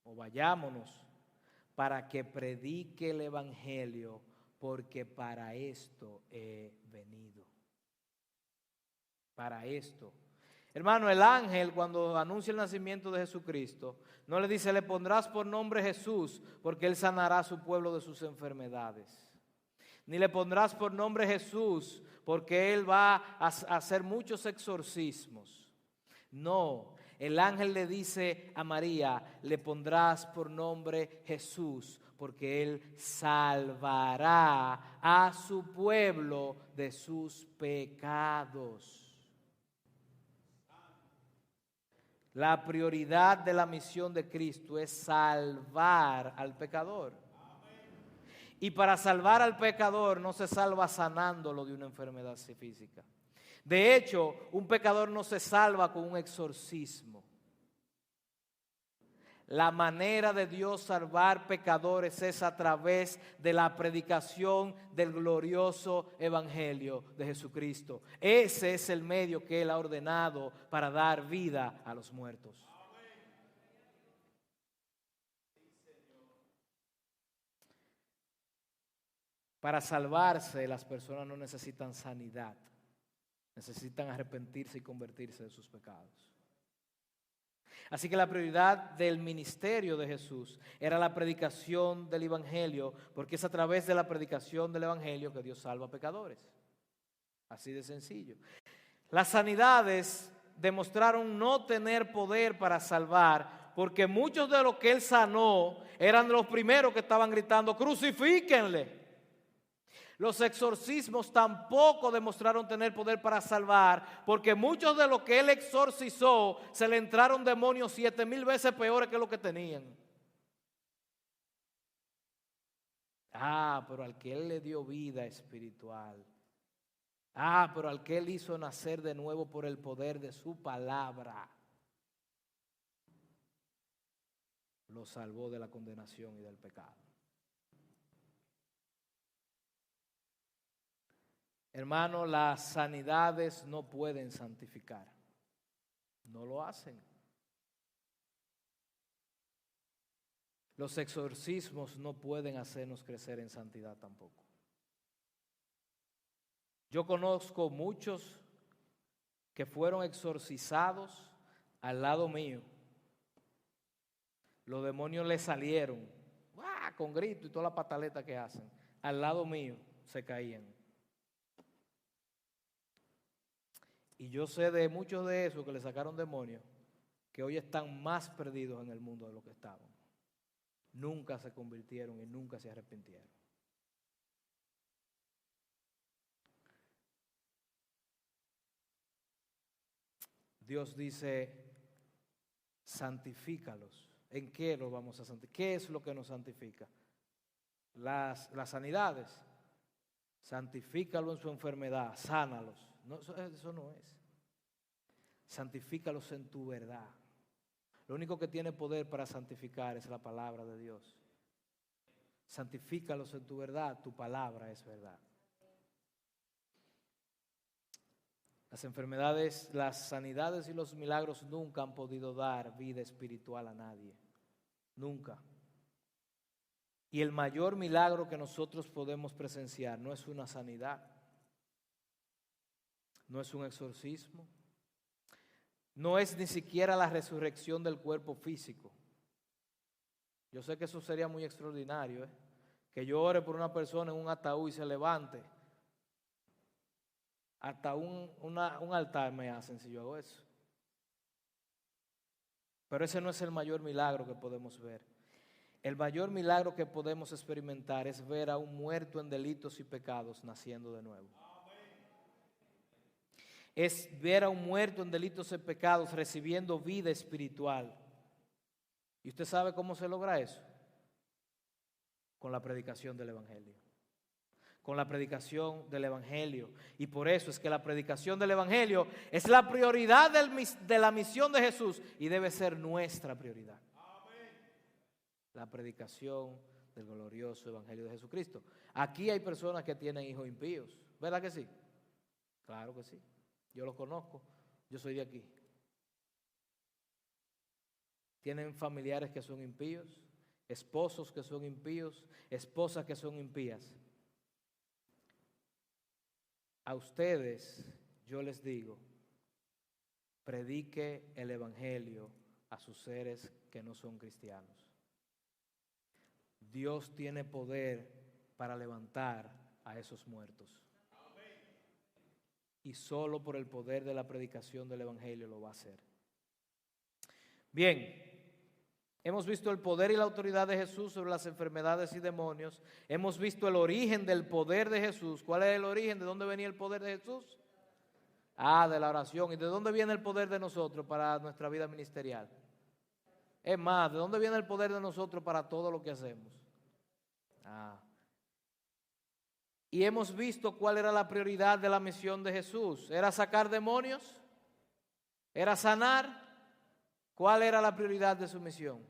o vayámonos para que predique el Evangelio, porque para esto he venido. Para esto. Hermano, el ángel cuando anuncia el nacimiento de Jesucristo, no le dice, le pondrás por nombre Jesús, porque Él sanará a su pueblo de sus enfermedades. Ni le pondrás por nombre Jesús, porque Él va a hacer muchos exorcismos. No, el ángel le dice a María, le pondrás por nombre Jesús, porque Él salvará a su pueblo de sus pecados. La prioridad de la misión de Cristo es salvar al pecador. Y para salvar al pecador no se salva sanándolo de una enfermedad física. De hecho, un pecador no se salva con un exorcismo. La manera de Dios salvar pecadores es a través de la predicación del glorioso evangelio de Jesucristo. Ese es el medio que Él ha ordenado para dar vida a los muertos. Para salvarse, las personas no necesitan sanidad, necesitan arrepentirse y convertirse de sus pecados. Así que la prioridad del ministerio de Jesús era la predicación del evangelio, porque es a través de la predicación del evangelio que Dios salva a pecadores. Así de sencillo. Las sanidades demostraron no tener poder para salvar, porque muchos de los que Él sanó eran los primeros que estaban gritando, crucifíquenle. Los exorcismos tampoco demostraron tener poder para salvar, porque muchos de los que Él exorcizó se le entraron demonios 7,000 veces peores que lo que tenían. Pero al que Él le dio vida espiritual. Pero al que Él hizo nacer de nuevo por el poder de su palabra, lo salvó de la condenación y del pecado. Hermano, las sanidades no pueden santificar. No lo hacen. Los exorcismos no pueden hacernos crecer en santidad tampoco. Yo conozco muchos que fueron exorcizados al lado mío. Los demonios les salieron, con grito y toda la pataleta que hacen. Al lado mío se caían. Y yo sé de muchos de esos que le sacaron demonios, que hoy están más perdidos en el mundo de lo que estaban. Nunca se convirtieron y nunca se arrepintieron. Dios dice, santifícalos. ¿En qué los vamos a santificar? ¿Qué es lo que nos santifica? Las sanidades. Santifícalo en su enfermedad, sánalos. No, eso no es. Santifícalos en tu verdad. Lo único que tiene poder para santificar es la palabra de Dios. Santifícalos en tu verdad, tu palabra es verdad. Las enfermedades, las sanidades y los milagros nunca han podido dar vida espiritual a nadie. Nunca. Y el mayor milagro que nosotros podemos presenciar no es una sanidad, no es un exorcismo, no es ni siquiera la resurrección del cuerpo físico. Yo sé que eso sería muy extraordinario, que yo ore por una persona en un ataúd y se levante. Hasta un altar me hacen si yo hago eso. Pero ese no es el mayor milagro que podemos ver. El mayor milagro que podemos experimentar es ver a un muerto en delitos y pecados naciendo de nuevo. Es ver a un muerto en delitos y pecados recibiendo vida espiritual. ¿Y usted sabe cómo se logra eso? Con la predicación del Evangelio. Con la predicación del Evangelio. Y por eso es que la predicación del Evangelio es la prioridad de la misión de Jesús y debe ser nuestra prioridad. La predicación del glorioso Evangelio de Jesucristo. Aquí hay personas que tienen hijos impíos, ¿verdad que sí? Claro que sí, yo los conozco, yo soy de aquí. Tienen familiares que son impíos, esposos que son impíos, esposas que son impías. A ustedes yo les digo, predique el Evangelio a sus seres que no son cristianos. Dios tiene poder para levantar a esos muertos. Y solo por el poder de la predicación del Evangelio lo va a hacer. Bien, hemos visto el poder y la autoridad de Jesús sobre las enfermedades y demonios. Hemos visto el origen del poder de Jesús. ¿Cuál es el origen? ¿De dónde venía el poder de Jesús? De la oración. ¿Y de dónde viene el poder de nosotros para nuestra vida ministerial? Es más, ¿de dónde viene el poder de nosotros para todo lo que hacemos? Y hemos visto cuál era la prioridad de la misión de Jesús. ¿Era sacar demonios? ¿Era sanar? ¿Cuál era la prioridad de su misión?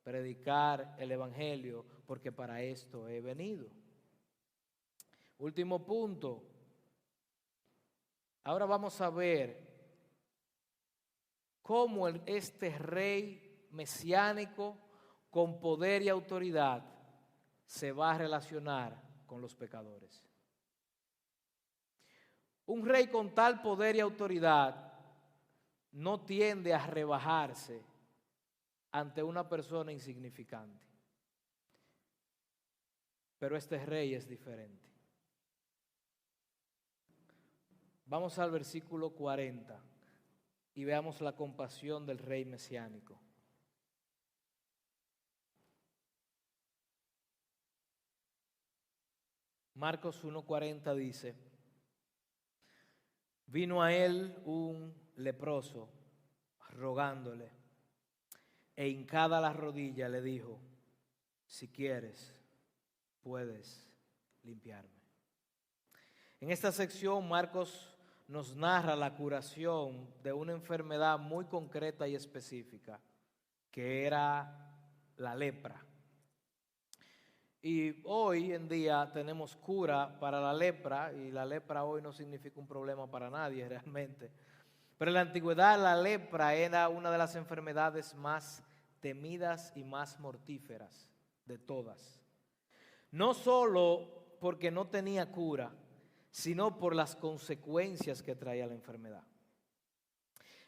Predicar el Evangelio, porque para esto he venido. Último punto. Ahora vamos a ver cómo este rey mesiánico con poder y autoridad se va a relacionar con los pecadores. Un rey con tal poder y autoridad no tiende a rebajarse ante una persona insignificante. Pero este rey es diferente. Vamos al versículo 40 y veamos la compasión del rey mesiánico. Marcos 1:40 dice: vino a él un leproso rogándole, e hincada la rodilla le dijo: si quieres, puedes limpiarme. En esta sección Marcos nos narra la curación de una enfermedad muy concreta y específica, que era la lepra. Y hoy en día tenemos cura para la lepra, y la lepra hoy no significa un problema para nadie realmente. Pero en la antigüedad la lepra era una de las enfermedades más temidas y más mortíferas de todas. No solo porque no tenía cura, sino por las consecuencias que traía la enfermedad.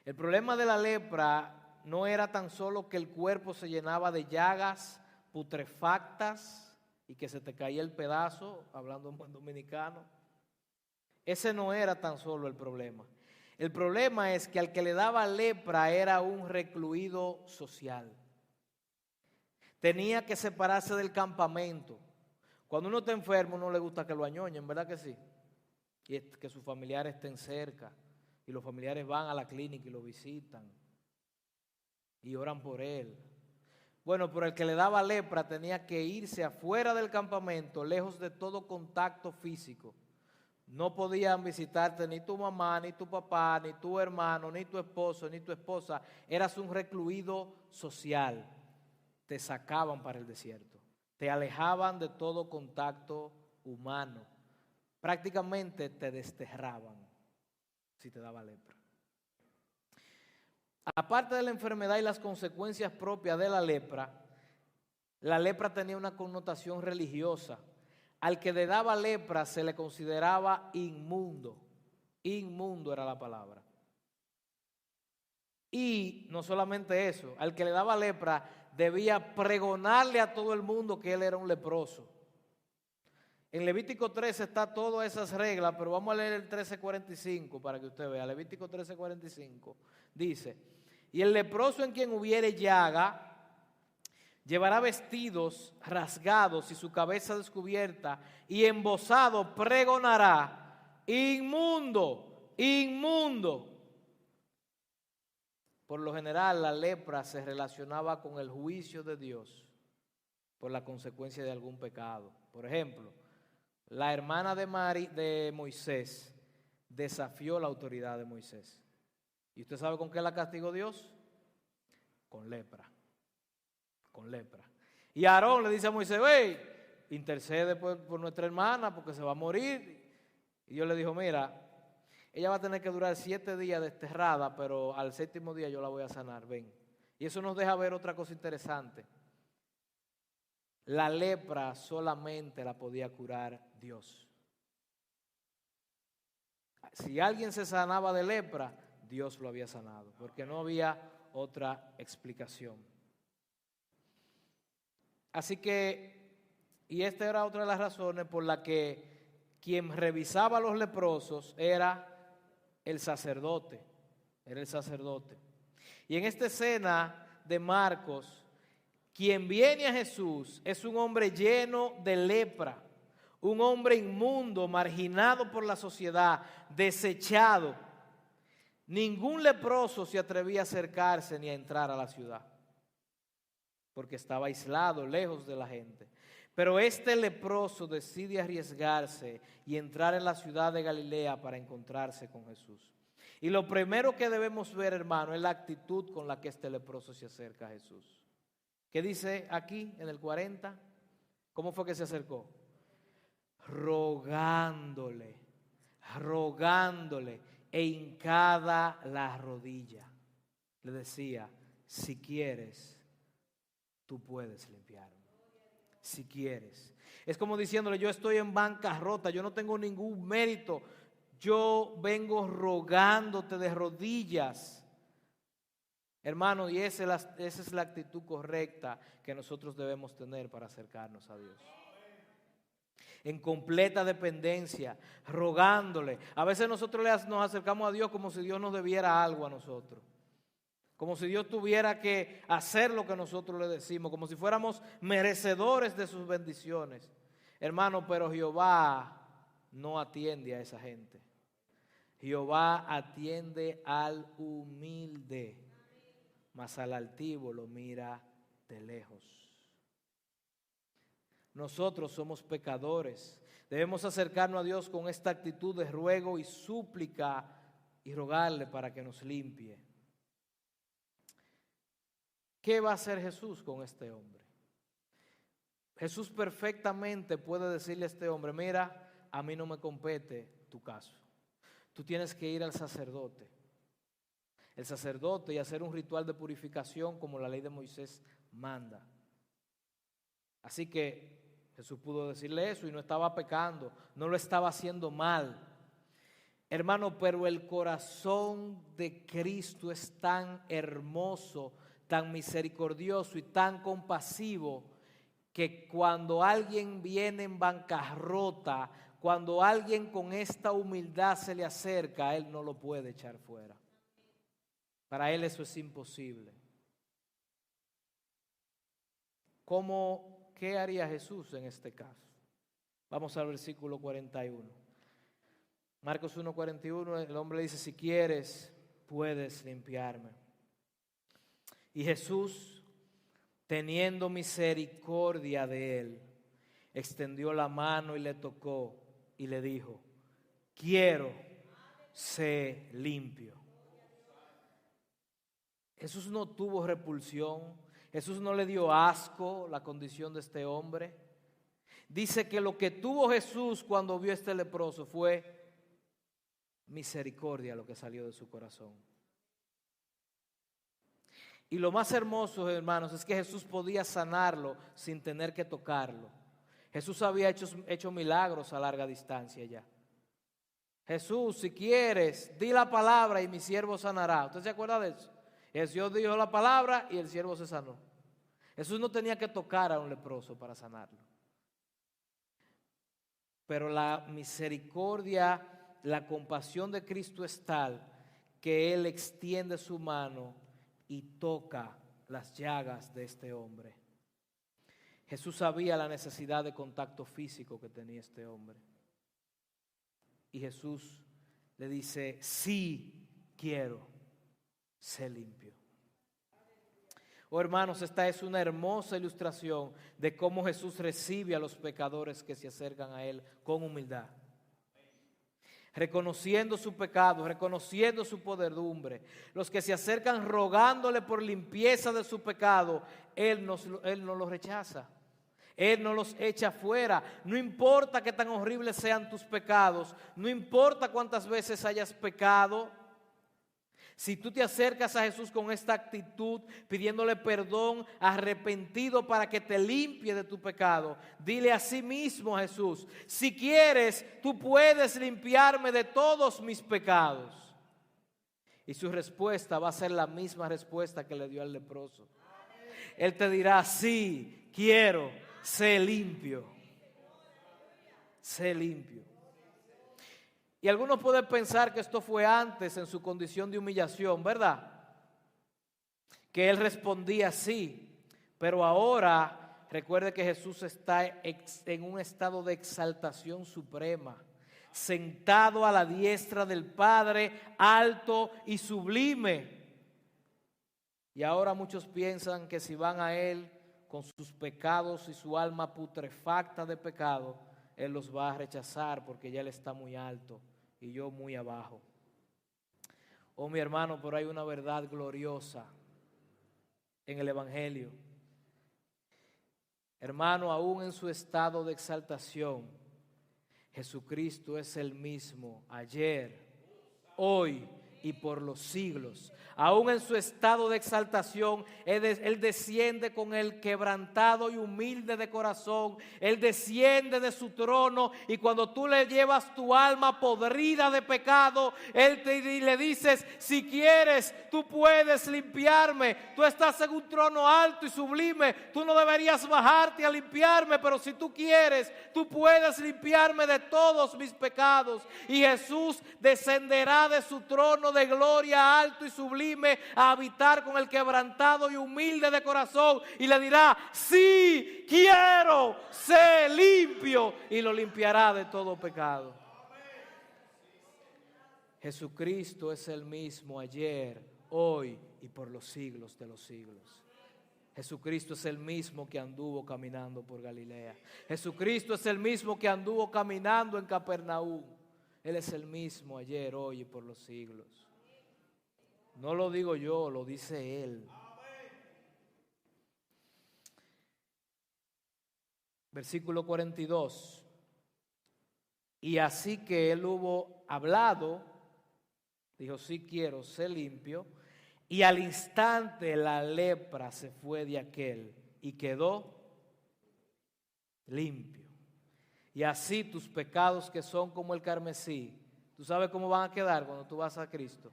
El problema de la lepra no era tan solo que el cuerpo se llenaba de llagas putrefactas y que se te caía el pedazo, hablando en buen dominicano. Ese no era tan solo el problema. El problema es que al que le daba lepra era un recluido social. Tenía que separarse del campamento. Cuando uno está enfermo, no le gusta que lo añoñen, ¿verdad que sí? Y que sus familiares estén cerca. Y los familiares van a la clínica y lo visitan. Y oran por él. Bueno, pero el que le daba lepra tenía que irse afuera del campamento, lejos de todo contacto físico, No podían visitarte ni tu mamá, ni tu papá, ni tu hermano, ni tu esposo, ni tu esposa. Eras un recluido social. Te sacaban para el desierto. Te alejaban de todo contacto humano. Prácticamente te desterraban si te daba lepra. Aparte de la enfermedad y las consecuencias propias de la lepra tenía una connotación religiosa. Al que le daba lepra se le consideraba inmundo. Inmundo era la palabra. Y no solamente eso, al que le daba lepra debía pregonarle a todo el mundo que él era un leproso. En Levítico 13 está todas esas reglas, pero vamos a leer el 13:45 para que usted vea. Levítico 13:45 dice: y el leproso en quien hubiere llaga llevará vestidos rasgados y su cabeza descubierta, y embozado pregonará: inmundo, inmundo. Por lo general, la lepra se relacionaba con el juicio de Dios por la consecuencia de algún pecado. Por ejemplo, la hermana de Moisés desafió la autoridad de Moisés. ¿Y usted sabe con qué la castigó Dios? Con lepra. Con lepra. Y Aarón le dice a Moisés: hey, intercede por nuestra hermana porque se va a morir. Y Dios le dijo: mira, ella va a tener que durar 7 días desterrada, pero al 7º día yo la voy a sanar, ven. Y eso nos deja ver otra cosa interesante. La lepra solamente la podía curar Dios. Si alguien se sanaba de lepra, Dios lo había sanado, porque no había otra explicación. Así que, y esta era otra de las razones por la que quien revisaba a los leprosos era el sacerdote, era el sacerdote. Y en esta escena de Marcos, quien viene a Jesús es un hombre lleno de lepra, un hombre inmundo, marginado por la sociedad, desechado. Ningún leproso se atrevía a acercarse ni a entrar a la ciudad, porque estaba aislado, lejos de la gente. Pero este leproso decide arriesgarse y entrar en la ciudad de Galilea para encontrarse con Jesús. Y lo primero que debemos ver, hermano, es la actitud con la que este leproso se acerca a Jesús. ¿Qué dice aquí en el 40? ¿Cómo fue que se acercó? Rogándole e hincada la rodilla. Le decía: si quieres, tú puedes limpiarme. Si quieres. Es como diciéndole: yo estoy en bancarrota, yo no tengo ningún mérito, yo vengo rogándote de rodillas. Hermano, y esa es la actitud correcta que nosotros debemos tener para acercarnos a Dios. En completa dependencia, rogándole. A veces nosotros nos acercamos a Dios como si Dios nos debiera algo a nosotros. Como si Dios tuviera que hacer lo que nosotros le decimos, como si fuéramos merecedores de sus bendiciones. Hermano, pero Jehová no atiende a esa gente. Jehová atiende al humilde, mas al altivo lo mira de lejos. Nosotros somos pecadores. Debemos acercarnos a Dios con esta actitud de ruego y súplica y rogarle para que nos limpie. ¿Qué va a hacer Jesús con este hombre? Jesús perfectamente puede decirle a este hombre: mira, a mí no me compete tu caso. Tú tienes que ir al sacerdote. El sacerdote, y hacer un ritual de purificación como la ley de Moisés manda. Así que Jesús pudo decirle eso y no estaba pecando, no lo estaba haciendo mal. Hermano, pero el corazón de Cristo es tan hermoso, tan misericordioso y tan compasivo, que cuando alguien viene en bancarrota, cuando alguien con esta humildad se le acerca, Él no lo puede echar fuera. Para Él eso es imposible. ¿Qué haría Jesús en este caso? Vamos al versículo 41. Marcos 1:41, el hombre dice: si quieres, puedes limpiarme. Y Jesús, teniendo misericordia de él, extendió la mano y le tocó y le dijo: quiero, sé limpio. Jesús no tuvo repulsión, Jesús no le dio asco la condición de este hombre. Dice que lo que tuvo Jesús cuando vio a este leproso fue misericordia, lo que salió de su corazón. Y lo más hermoso, hermanos, es que Jesús podía sanarlo sin tener que tocarlo. Jesús había hecho milagros a larga distancia ya. Jesús, si quieres, di la palabra y mi siervo sanará. ¿Usted se acuerda de eso? Jesús dijo la palabra y el siervo se sanó. Jesús no tenía que tocar a un leproso para sanarlo. Pero la misericordia, la compasión de Cristo es tal que Él extiende su mano y toca las llagas de este hombre. Jesús sabía la necesidad de contacto físico que tenía este hombre. Y Jesús le dice, sí quiero, sé limpio. Oh hermanos, esta es una hermosa ilustración de cómo Jesús recibe a los pecadores que se acercan a Él con humildad. Reconociendo su pecado, reconociendo su podredumbre. Los que se acercan rogándole por limpieza de su pecado, Él no los rechaza. Él no los echa fuera. No importa qué tan horribles sean tus pecados, no importa cuántas veces hayas pecado. Si tú te acercas a Jesús con esta actitud, pidiéndole perdón, arrepentido para que te limpie de tu pecado, dile a sí mismo a Jesús, si quieres, tú puedes limpiarme de todos mis pecados. Y su respuesta va a ser la misma respuesta que le dio al leproso. Él te dirá, sí, quiero, sé limpio. Sé limpio. Y algunos pueden pensar que esto fue antes en su condición de humillación, ¿verdad? Que él respondía sí, pero ahora recuerde que Jesús está en un estado de exaltación suprema, sentado a la diestra del Padre, alto y sublime. Y ahora muchos piensan que si van a Él con sus pecados y su alma putrefacta de pecado, Él los va a rechazar porque ya Él está muy alto y yo muy abajo. Oh mi hermano, pero hay una verdad gloriosa en el Evangelio. Hermano, aún en su estado de exaltación, Jesucristo es el mismo ayer, hoy y por los siglos. Aún en su estado de exaltación, Él desciende con el quebrantado y humilde de corazón. Él desciende de su trono y cuando tú le llevas tu alma podrida de pecado, le dices, si quieres, tú puedes limpiarme. Tú estás en un trono alto y sublime. Tú no deberías bajarte a limpiarme, pero si tú quieres, tú puedes limpiarme de todos mis pecados. Y Jesús descenderá de su trono de gloria alto y sublime a habitar con el quebrantado y humilde de corazón y le dirá, sí, quiero, sé limpio, y lo limpiará de todo pecado. Jesucristo es el mismo ayer, hoy y por los siglos de los siglos. Jesucristo es el mismo que anduvo caminando por Galilea. Jesucristo es el mismo que anduvo caminando en Capernaum. Él es el mismo ayer, hoy y por los siglos. No lo digo yo, lo dice Él. Versículo 42. Y así que Él hubo hablado, dijo, sí quiero, sé limpio. Y al instante la lepra se fue de aquel y quedó limpio. Y así tus pecados que son como el carmesí, ¿tú sabes cómo van a quedar cuando tú vas a Cristo?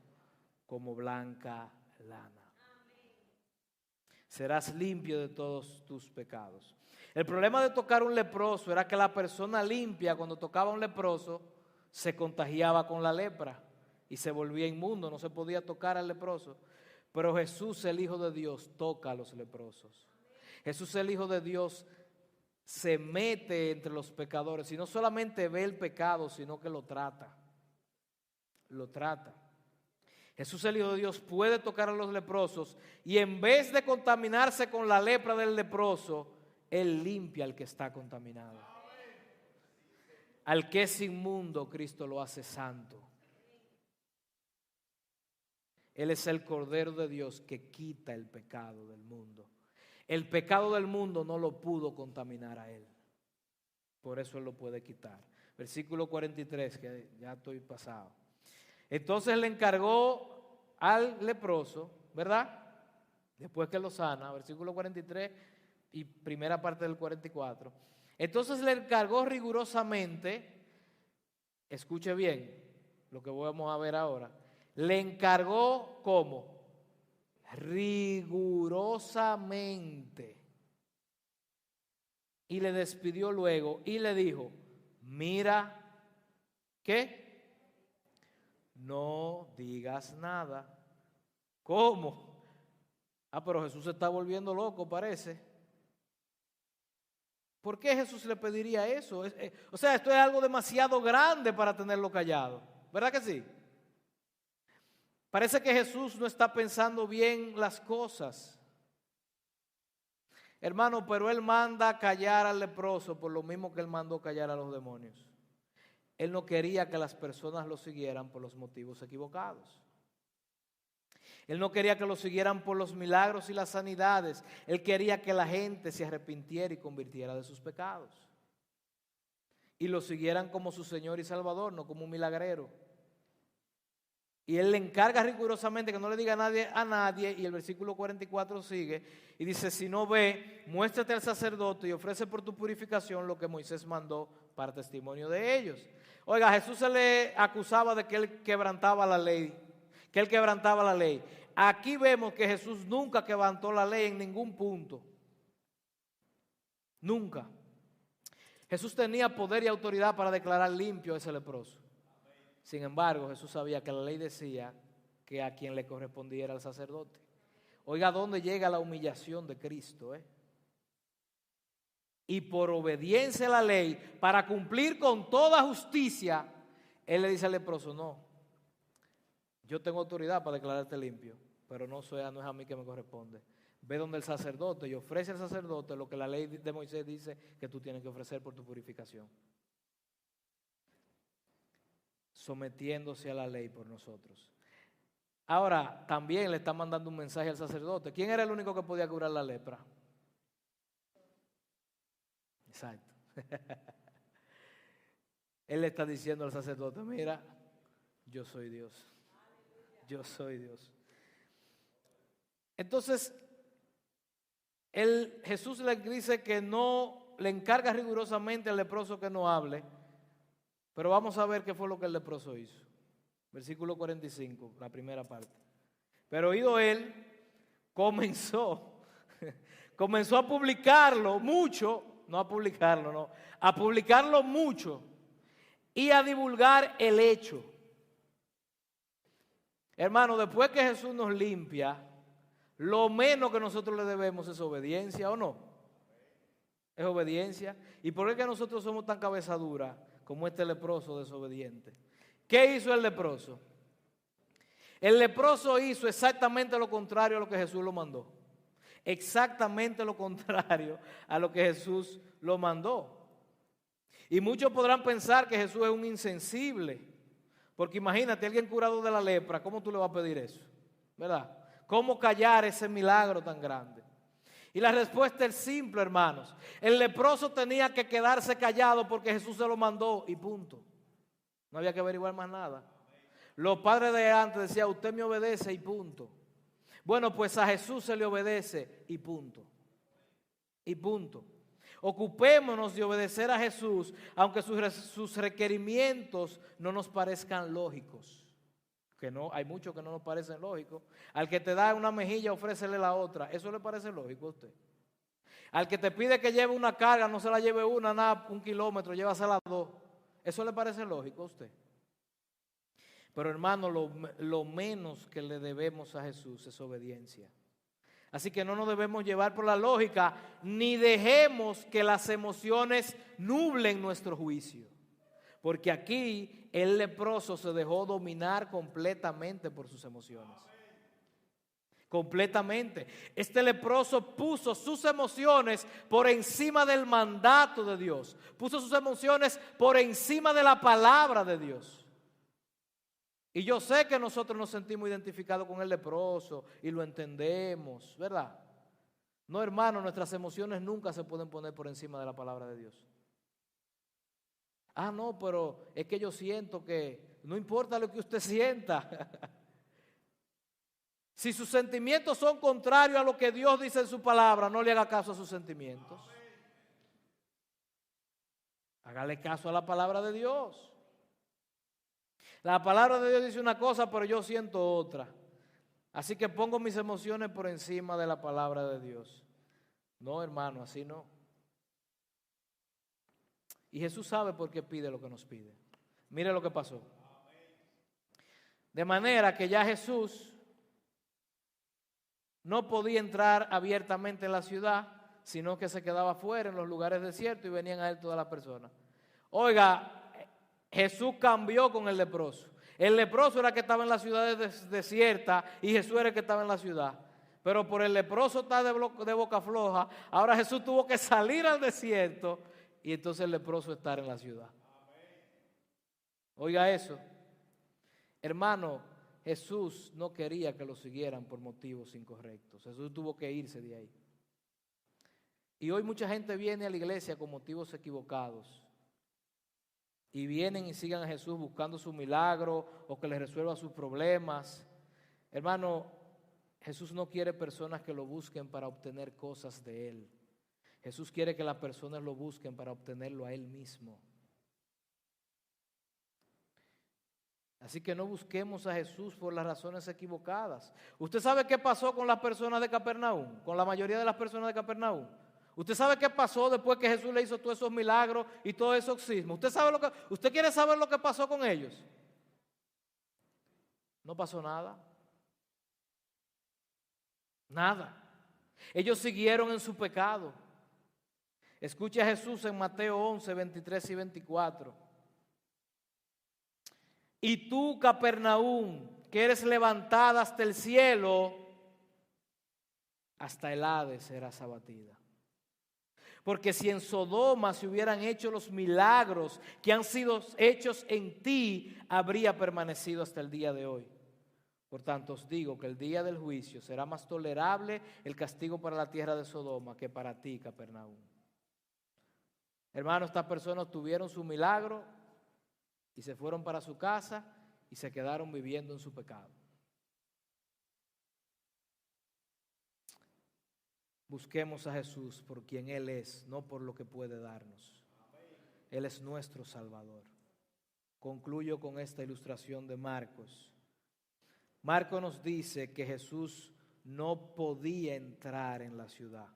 Como blanca lana. Serás limpio de todos tus pecados. El problema de tocar un leproso era que la persona limpia, cuando tocaba a un leproso, se contagiaba con la lepra y se volvía inmundo, no se podía tocar al leproso. Pero Jesús, el Hijo de Dios, toca a los leprosos. Jesús, el Hijo de Dios, se mete entre los pecadores y no solamente ve el pecado, sino que lo trata. Lo trata. Jesús, el Hijo de Dios, puede tocar a los leprosos y en vez de contaminarse con la lepra del leproso, Él limpia al que está contaminado. Al que es inmundo, Cristo lo hace santo. Él es el Cordero de Dios que quita el pecado del mundo. El pecado del mundo no lo pudo contaminar a Él. Por eso Él lo puede quitar. Versículo 43, que ya estoy pasado. Entonces le encargó al leproso, ¿verdad? Después que lo sana, versículo 43 y primera parte del 44. Entonces le encargó rigurosamente, escuche bien lo que vamos a ver ahora, le encargó ¿cómo? Rigurosamente. Y le despidió luego y le dijo, mira, ¿qué? No digas nada. ¿Cómo? Pero Jesús se está volviendo loco, parece. ¿Por qué Jesús le pediría eso? O sea, esto es algo demasiado grande para tenerlo callado. ¿Verdad que sí? Parece que Jesús no está pensando bien las cosas. Hermano, pero Él manda callar al leproso por lo mismo que Él mandó callar a los demonios. Él no quería que las personas lo siguieran por los motivos equivocados. Él no quería que lo siguieran por los milagros y las sanidades. Él quería que la gente se arrepintiera y convirtiera de sus pecados. Y lo siguieran como su Señor y Salvador, no como un milagrero. Y Él le encarga rigurosamente que no le diga a nadie, y el versículo 44 sigue, y dice, si no ve, muéstrate al sacerdote y ofrece por tu purificación lo que Moisés mandó para testimonio de ellos. Oiga, Jesús se le acusaba de que Él quebrantaba la ley, Aquí vemos que Jesús nunca quebrantó la ley en ningún punto. Nunca. Jesús tenía poder y autoridad para declarar limpio a ese leproso. Sin embargo, Jesús sabía que la ley decía que a quien le correspondía era el sacerdote. Oiga, ¿dónde llega la humillación de Cristo? Y por obediencia a la ley, para cumplir con toda justicia, Él le dice al leproso, no, yo tengo autoridad para declararte limpio, pero no es a mí que me corresponde. Ve donde el sacerdote y ofrece al sacerdote lo que la ley de Moisés dice que tú tienes que ofrecer por tu purificación. Sometiéndose a la ley por nosotros. Ahora, también le está mandando un mensaje al sacerdote. ¿Quién era el único que podía curar la lepra? Exacto. Él le está diciendo al sacerdote, mira, yo soy Dios. Yo soy Dios. Entonces, Jesús le dice que no, le encarga rigurosamente al leproso que no hable, pero vamos a ver qué fue lo que el leproso hizo. Versículo 45, la primera parte. Pero oído él, comenzó a publicarlo mucho, a publicarlo mucho y a divulgar el hecho. Hermano, después que Jesús nos limpia, lo menos que nosotros le debemos es obediencia, ¿o no? Es obediencia. ¿Y por qué es que nosotros somos tan cabeza dura como este leproso desobediente? ¿Qué hizo el leproso? El leproso hizo exactamente lo contrario a lo que Jesús lo mandó. Exactamente lo contrario a lo que Jesús lo mandó. Y muchos podrán pensar que Jesús es un insensible. Porque imagínate, alguien curado de la lepra, ¿cómo tú le vas a pedir eso? ¿Verdad? ¿Cómo callar ese milagro tan grande? Y la respuesta es simple, hermanos. El leproso tenía que quedarse callado porque Jesús se lo mandó y punto. No había que averiguar más nada. Los padres de antes decían, usted me obedece y punto. Bueno, pues a Jesús se le obedece y punto. Y punto. Ocupémonos de obedecer a Jesús, aunque sus requerimientos no nos parezcan lógicos. Que no, hay muchos que no nos parecen lógicos. Al que te da una mejilla, ofrécele la otra. ¿Eso le parece lógico a usted? Al que te pide que lleve una carga, no se la lleve una, nada, 1 kilómetro, llévasela 2. ¿Eso le parece lógico a usted? Pero hermano, lo menos que le debemos a Jesús es obediencia. Así que no nos debemos llevar por la lógica, ni dejemos que las emociones nublen nuestro juicio. Porque aquí el leproso se dejó dominar completamente por sus emociones. completamente. Este leproso puso sus emociones por encima del mandato de Dios. Puso sus emociones por encima de la palabra de Dios. Y yo sé que nosotros nos sentimos identificados con el leproso y lo entendemos, ¿verdad? No, hermano, nuestras emociones nunca se pueden poner por encima de la palabra de Dios. Ah, no, pero es que yo siento que no importa lo que usted sienta. Si sus sentimientos son contrarios a lo que Dios dice en su palabra, no le haga caso a sus sentimientos. Hágale caso a la palabra de Dios. La palabra de Dios dice una cosa, pero yo siento otra. Así que pongo mis emociones por encima de la palabra de Dios. No, hermano, así no. Y Jesús sabe por qué pide lo que nos pide. Mire lo que pasó. De manera que ya Jesús no podía entrar abiertamente en la ciudad, sino que se quedaba fuera en los lugares desiertos y venían a él todas las personas. Oiga, Jesús cambió con el leproso. El leproso era el que estaba en las ciudades desiertas y Jesús era el que estaba en la ciudad. Pero por el leproso estar de boca floja, ahora Jesús tuvo que salir al desierto y entonces el leproso estar en la ciudad. Oiga eso. Hermano, Jesús no quería que lo siguieran por motivos incorrectos. Jesús tuvo que irse de ahí. Y hoy mucha gente viene a la iglesia con motivos equivocados. Y vienen y siguen a Jesús buscando su milagro o que les resuelva sus problemas. Hermano, Jesús no quiere personas que lo busquen para obtener cosas de Él. Jesús quiere que las personas lo busquen para obtenerlo a Él mismo. Así que no busquemos a Jesús por las razones equivocadas. ¿Usted sabe qué pasó con las personas de Capernaum? Con la mayoría de las personas de Capernaum. ¿Usted sabe qué pasó después que Jesús le hizo todos esos milagros y todo esos sismos? ¿Usted quiere saber lo que pasó con ellos? No pasó nada. Nada. Ellos siguieron en su pecado. Escuche a Jesús en Mateo 11, 23 y 24. Y tú, Capernaum, que eres levantada hasta el cielo, hasta el Hades serás abatida. Porque si en Sodoma se hubieran hecho los milagros que han sido hechos en ti, habría permanecido hasta el día de hoy. Por tanto, os digo que el día del juicio será más tolerable el castigo para la tierra de Sodoma que para ti, Capernaum. Hermanos, estas personas tuvieron su milagro y se fueron para su casa y se quedaron viviendo en su pecado. Busquemos a Jesús por quien Él es, no por lo que puede darnos. Él es nuestro Salvador. Concluyo con esta ilustración de Marcos. Marcos nos dice que Jesús no podía entrar en la ciudad,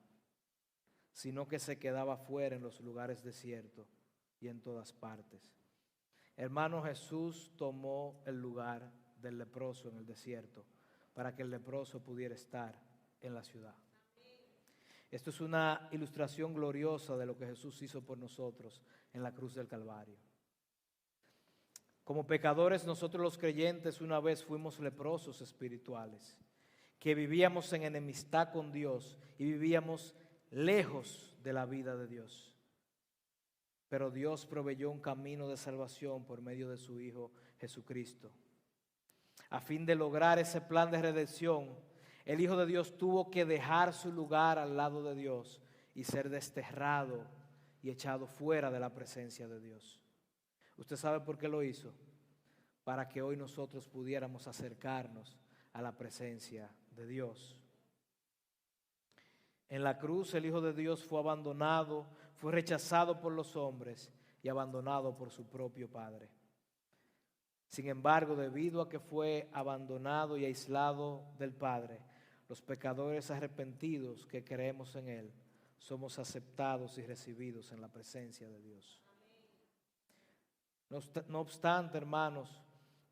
sino que se quedaba fuera en los lugares desiertos y en todas partes. Hermano, Jesús tomó el lugar del leproso en el desierto para que el leproso pudiera estar en la ciudad. Esto es una ilustración gloriosa de lo que Jesús hizo por nosotros en la cruz del Calvario. Como pecadores, nosotros los creyentes una vez fuimos leprosos espirituales, que vivíamos en enemistad con Dios y vivíamos lejos de la vida de Dios. Pero Dios proveyó un camino de salvación por medio de su Hijo Jesucristo. A fin de lograr ese plan de redención, el Hijo de Dios tuvo que dejar su lugar al lado de Dios y ser desterrado y echado fuera de la presencia de Dios. ¿Usted sabe por qué lo hizo? Para que hoy nosotros pudiéramos acercarnos a la presencia de Dios. En la cruz el Hijo de Dios fue abandonado, fue rechazado por los hombres y abandonado por su propio Padre. Sin embargo, debido a que fue abandonado y aislado del Padre, los pecadores arrepentidos que creemos en Él somos aceptados y recibidos en la presencia de Dios. No obstante, hermanos,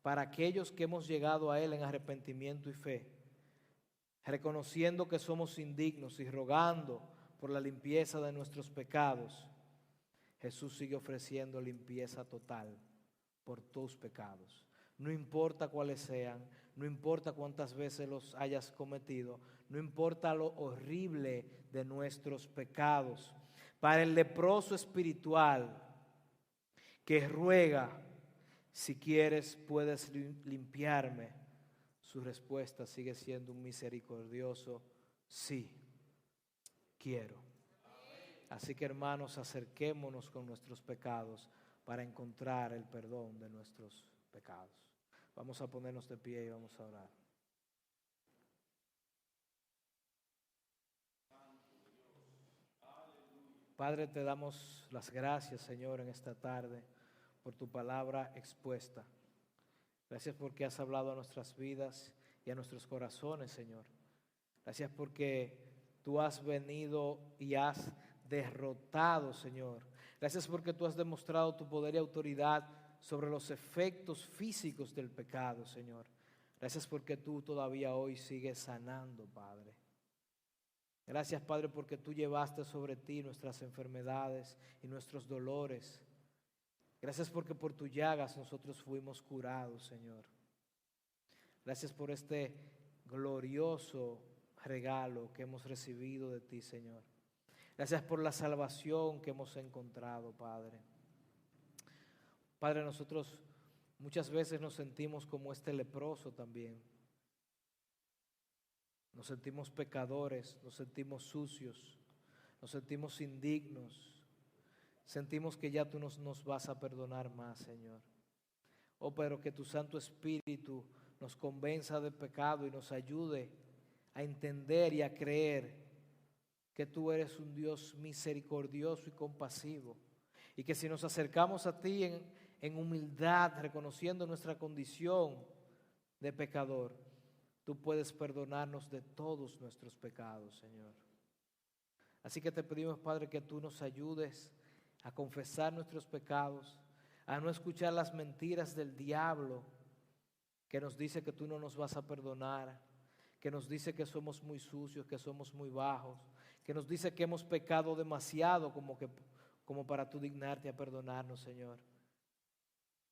para aquellos que hemos llegado a Él en arrepentimiento y fe, reconociendo que somos indignos y rogando por la limpieza de nuestros pecados, Jesús sigue ofreciendo limpieza total por tus pecados. no importa cuáles sean, no importa cuántas veces los hayas cometido, no importa lo horrible de nuestros pecados. Para el leproso espiritual que ruega, si quieres puedes limpiarme, su respuesta sigue siendo un misericordioso sí, quiero. Así que hermanos, acerquémonos con nuestros pecados para encontrar el perdón de nuestros pecados. Vamos a ponernos de pie y vamos a orar. Padre, te damos las gracias, Señor, en esta tarde por tu palabra expuesta. Gracias porque has hablado a nuestras vidas y a nuestros corazones, Señor. Gracias porque tú has venido y has derrotado, Señor. Gracias porque tú has demostrado tu poder y autoridad sobre los efectos físicos del pecado, Señor. Gracias porque tú todavía hoy sigues sanando, Padre. Gracias, Padre, porque tú llevaste sobre ti nuestras enfermedades y nuestros dolores. Gracias porque por tus llagas nosotros fuimos curados, Señor. Gracias por este glorioso regalo que hemos recibido de ti, Señor. Gracias por la salvación que hemos encontrado, Padre. Padre, nosotros muchas veces nos sentimos como este leproso también. Nos sentimos pecadores, nos sentimos sucios, nos sentimos indignos. Sentimos que ya tú nos vas a perdonar más, Señor. Oh, pero que tu Santo Espíritu nos convenza de pecado y nos ayude a entender y a creer que tú eres un Dios misericordioso y compasivo. Y que si nos acercamos a ti en humildad, reconociendo nuestra condición de pecador, tú puedes perdonarnos de todos nuestros pecados, Señor. Así que te pedimos, Padre, que tú nos ayudes a confesar nuestros pecados, a no escuchar las mentiras del diablo que nos dice que tú no nos vas a perdonar, que nos dice que somos muy sucios, que somos muy bajos, que nos dice que hemos pecado demasiado como para tú dignarte a perdonarnos, Señor.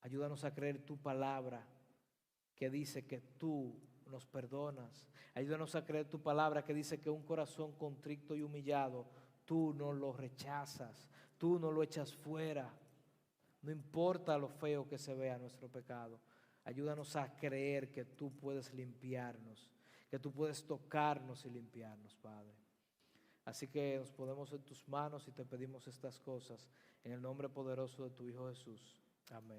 Ayúdanos a creer tu palabra que dice que tú nos perdonas. Ayúdanos a creer tu palabra que dice que un corazón contrito y humillado tú no lo rechazas, tú no lo echas fuera. No importa lo feo que se vea nuestro pecado. Ayúdanos a creer que tú puedes limpiarnos, que tú puedes tocarnos y limpiarnos, Padre. Así que nos ponemos en tus manos y te pedimos estas cosas en el nombre poderoso de tu Hijo Jesús. Amén.